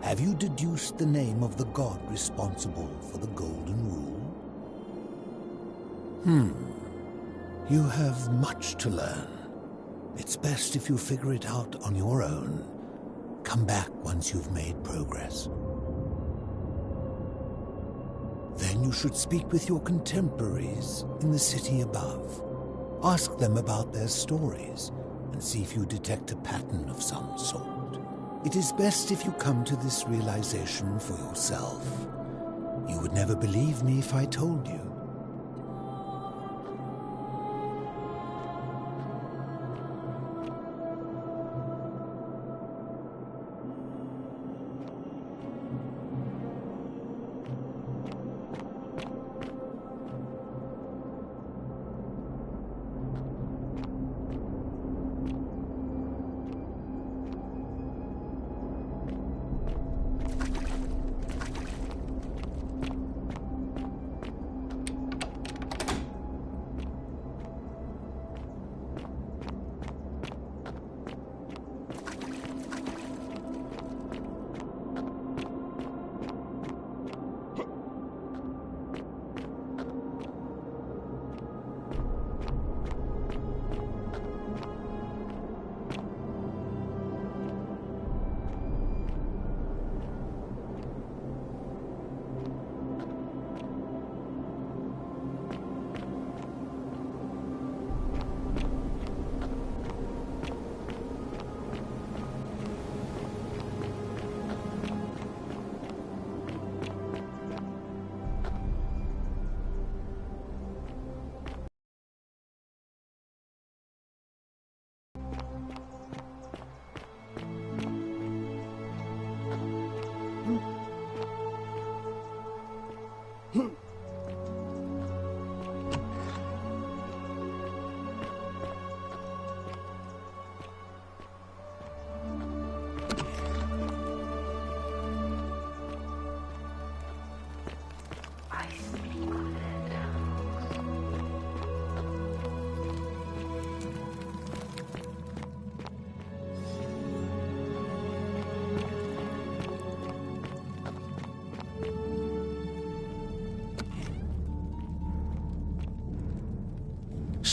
Have you deduced the name of the god responsible for the Golden Rule? You have much to learn. It's best if you figure it out on your own. Come back once you've made progress. Then you should speak with your contemporaries in the city above. Ask them about their stories and see if you detect a pattern of some sort. It is best if you come to this realization for yourself. You would never believe me if I told you.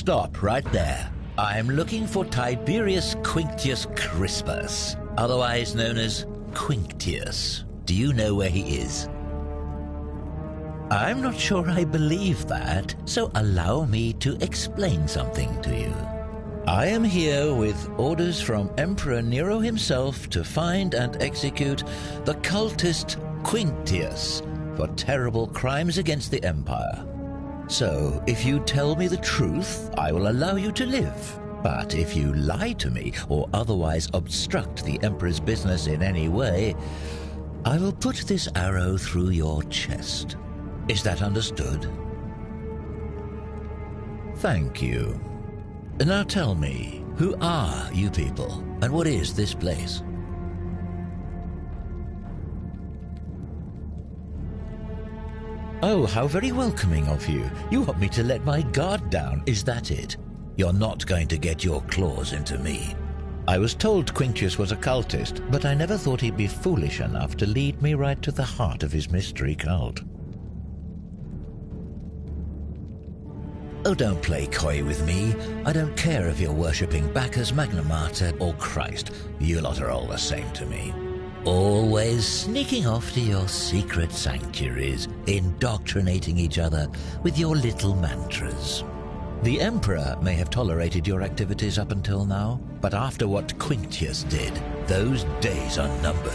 Stop right there. I'm looking for Tiberius Quinctius Crispus, otherwise known as Quinctius. Do you know where he is? I'm not sure I believe that, so allow me to explain something to you. I am here with orders from Emperor Nero himself to find and execute the cultist Quinctius for terrible crimes against the Empire. So, if you tell me the truth, I will allow you to live. But if you lie to me or otherwise obstruct the Emperor's business in any way, I will put this arrow through your chest. Is that understood? Thank you. Now tell me, who are you people, and what is this place? Oh, how very welcoming of you. You want me to let my guard down, is that it? You're not going to get your claws into me. I was told Quinctius was a cultist, but I never thought he'd be foolish enough to lead me right to the heart of his mystery cult. Oh, don't play coy with me. I don't care if you're worshipping Bacchus, Magna Mater, or Christ. You lot are all the same to me. Always sneaking off to your secret sanctuaries, indoctrinating each other with your little mantras. The Emperor may have tolerated your activities up until now, but after what Quinctius did, those days are numbered.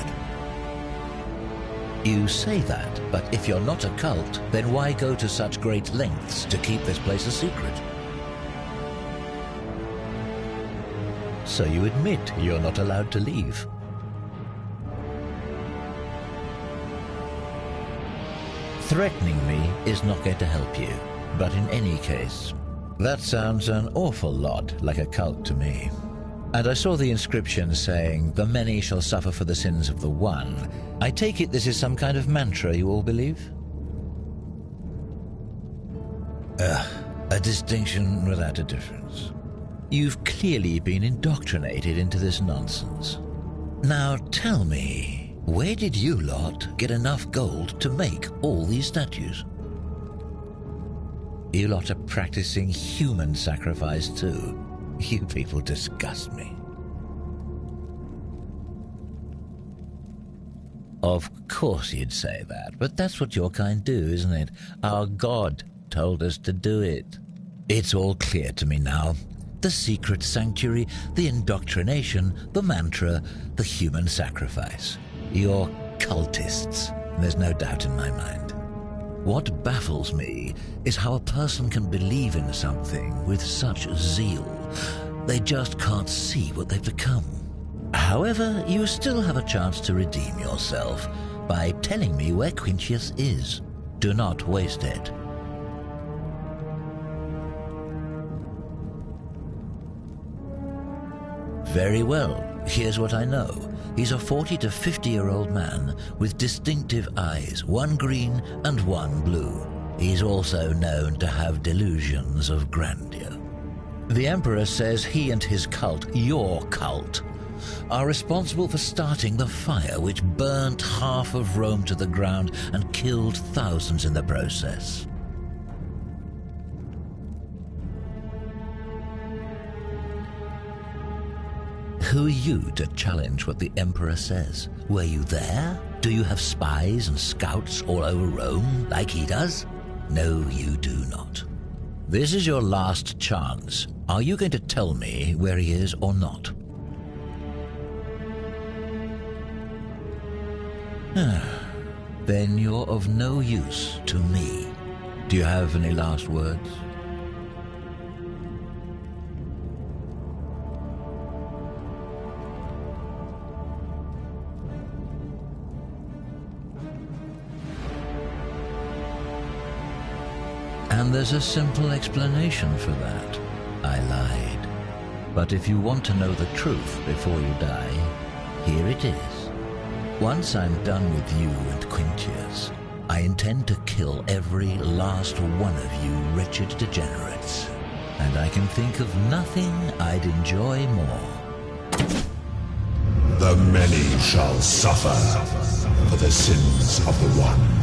You say that, but if you're not a cult, then why go to such great lengths to keep this place a secret? So you admit you're not allowed to leave. Threatening me is not going to help you, but in any case, that sounds an awful lot like a cult to me. And I saw the inscription saying, "The many shall suffer for the sins of the one." I take it this is some kind of mantra you all believe? A distinction without a difference. You've clearly been indoctrinated into this nonsense. Now tell me, where did you lot get enough gold to make all these statues? You lot are practicing human sacrifice too. You people disgust me. Of course you'd say that, but that's what your kind do, isn't it? Our God told us to do it. It's all clear to me now. The secret sanctuary, the indoctrination, the mantra, the human sacrifice. You're cultists, there's no doubt in my mind. What baffles me is how a person can believe in something with such zeal. They just can't see what they've become. However, you still have a chance to redeem yourself by telling me where Quintius is. Do not waste it. Very well, here's what I know. He's a 40 to 50-year-old man with distinctive eyes, one green and one blue. He's also known to have delusions of grandeur. The Emperor says he and his cult, your cult, are responsible for starting the fire which burnt half of Rome to the ground and killed thousands in the process. Who are you to challenge what the Emperor says? Were you there? Do you have spies and scouts all over Rome like he does? No, you do not. This is your last chance. Are you going to tell me where he is or not? Then you're of no use to me. Do you have any last words? And there's a simple explanation for that. I lied. But if you want to know the truth before you die, here it is. Once I'm done with you and Quintius, I intend to kill every last one of you wretched degenerates. And I can think of nothing I'd enjoy more.
The many shall suffer for the sins of the one.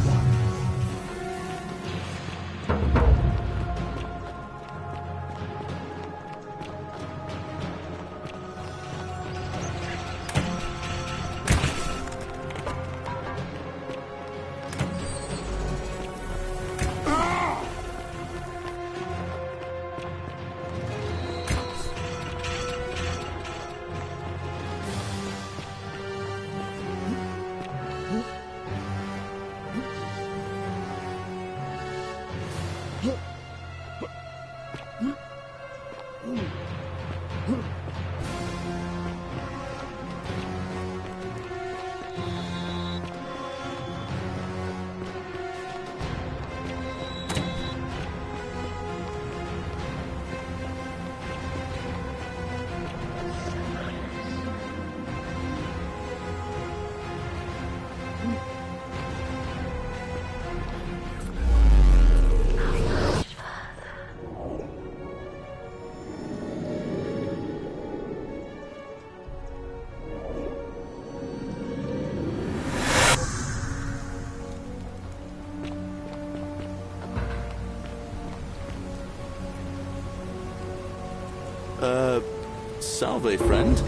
Salve, friend.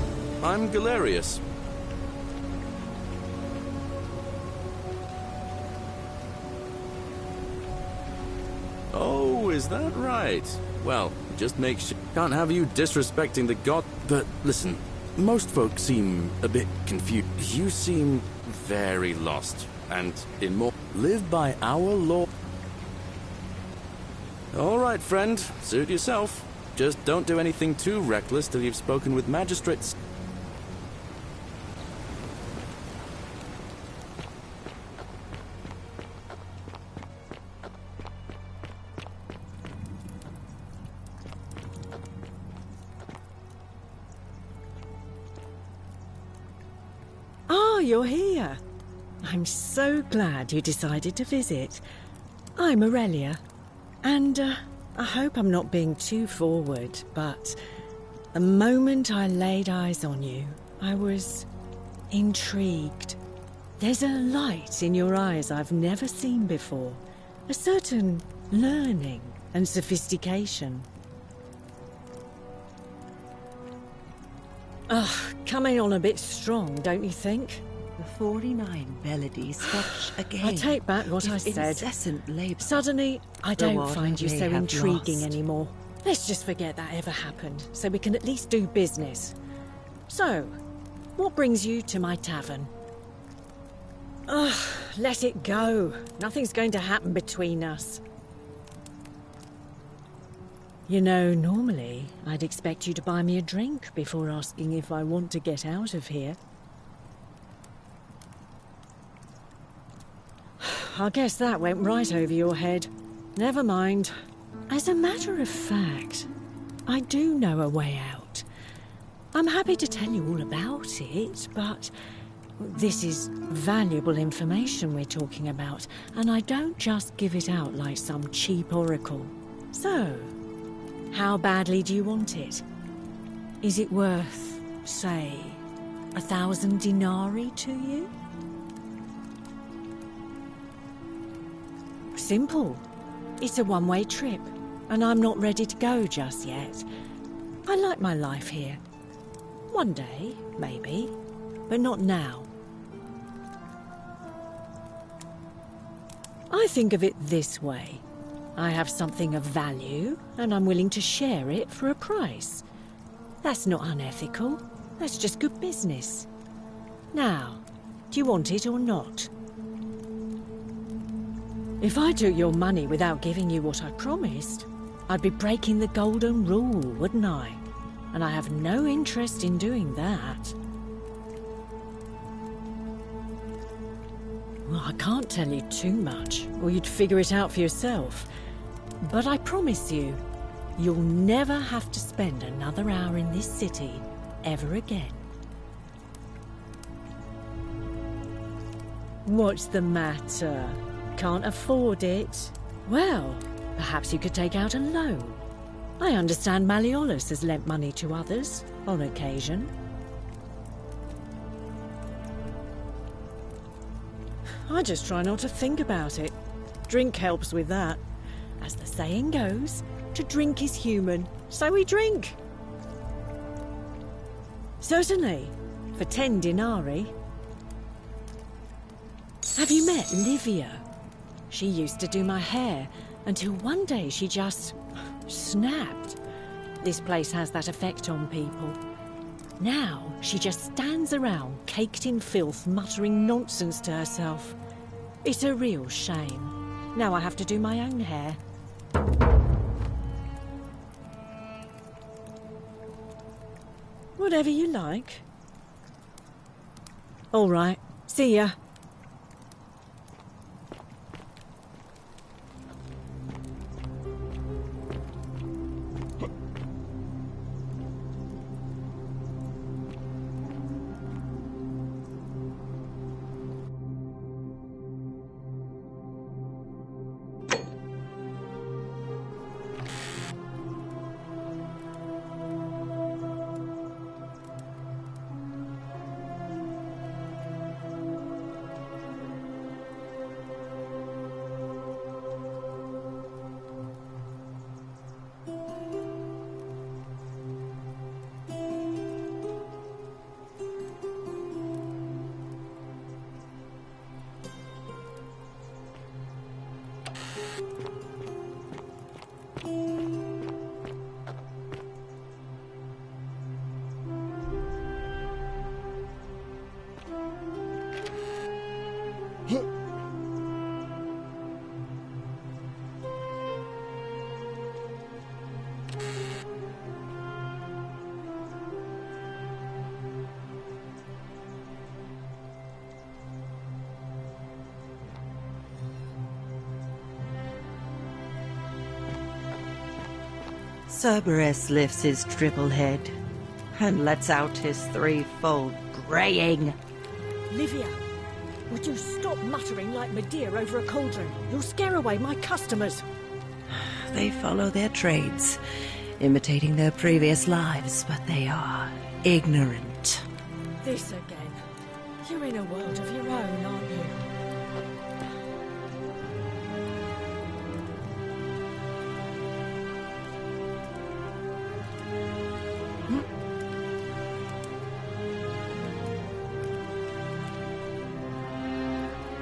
I'm Galerius. Oh, is that right? Well, just make sure. Can't have you disrespecting the god. But listen, most folks seem a bit confused. You seem very lost, and in more. Live by our law. All right, friend. Suit yourself. Just don't do anything too reckless till you've spoken with magistrates.
Oh, you're here. I'm so glad you decided to visit. I'm Aurelia, and I hope I'm not being too forward, but the moment I laid eyes on you, I was intrigued. There's a light in your eyes I've never seen before, a certain learning and sophistication. Coming on a bit strong, don't you think?
The 49 melodies touch again.
I take back what I said.
Incessant labor.
Suddenly, I don't
Reward
find you
may
so
have
intriguing
lost.
anymore. Let's just forget that ever happened, so we can at least do business. So, what brings you to my tavern? Let it go. Nothing's going to happen between us. You know, normally, I'd expect you to buy me a drink before asking if I want to get out of here. I guess that went right over your head. Never mind. As a matter of fact, I do know a way out. I'm happy to tell you all about it, but this is valuable information we're talking about, and I don't just give it out like some cheap oracle. So, how badly do you want it? Is it worth, say, 1,000 denarii to you? Simple. It's a one-way trip, and I'm not ready to go just yet. I like my life here. One day, maybe, but not now. I think of it this way. I have something of value, and I'm willing to share it for a price. That's not unethical. That's just good business. Now, do you want it or not? If I took your money without giving you what I promised, I'd be breaking the golden rule, wouldn't I? And I have no interest in doing that. Well, I can't tell you too much, or you'd figure it out for yourself. But I promise you, you'll never have to spend another hour in this city ever again. What's the matter? Can't afford it? Well, perhaps you could take out a loan. I understand Malleolus has lent money to others, on occasion. I just try not to think about it. Drink helps with that. As the saying goes, to drink is human, so we drink. Certainly, for 10 denarii. Have you met Livia? She used to do my hair, until one day she just snapped. This place has that effect on people. Now, she just stands around, caked in filth, muttering nonsense to herself. It's a real shame. Now I have to do my own hair. Whatever you like. All right, see ya.
Cerberus lifts his triple head and lets out his threefold braying.
Livia, would you stop muttering like Medea over a cauldron? You'll scare away my customers.
They follow their trades, imitating their previous lives, but they are ignorant.
This again. You're in a world of your own, aren't you?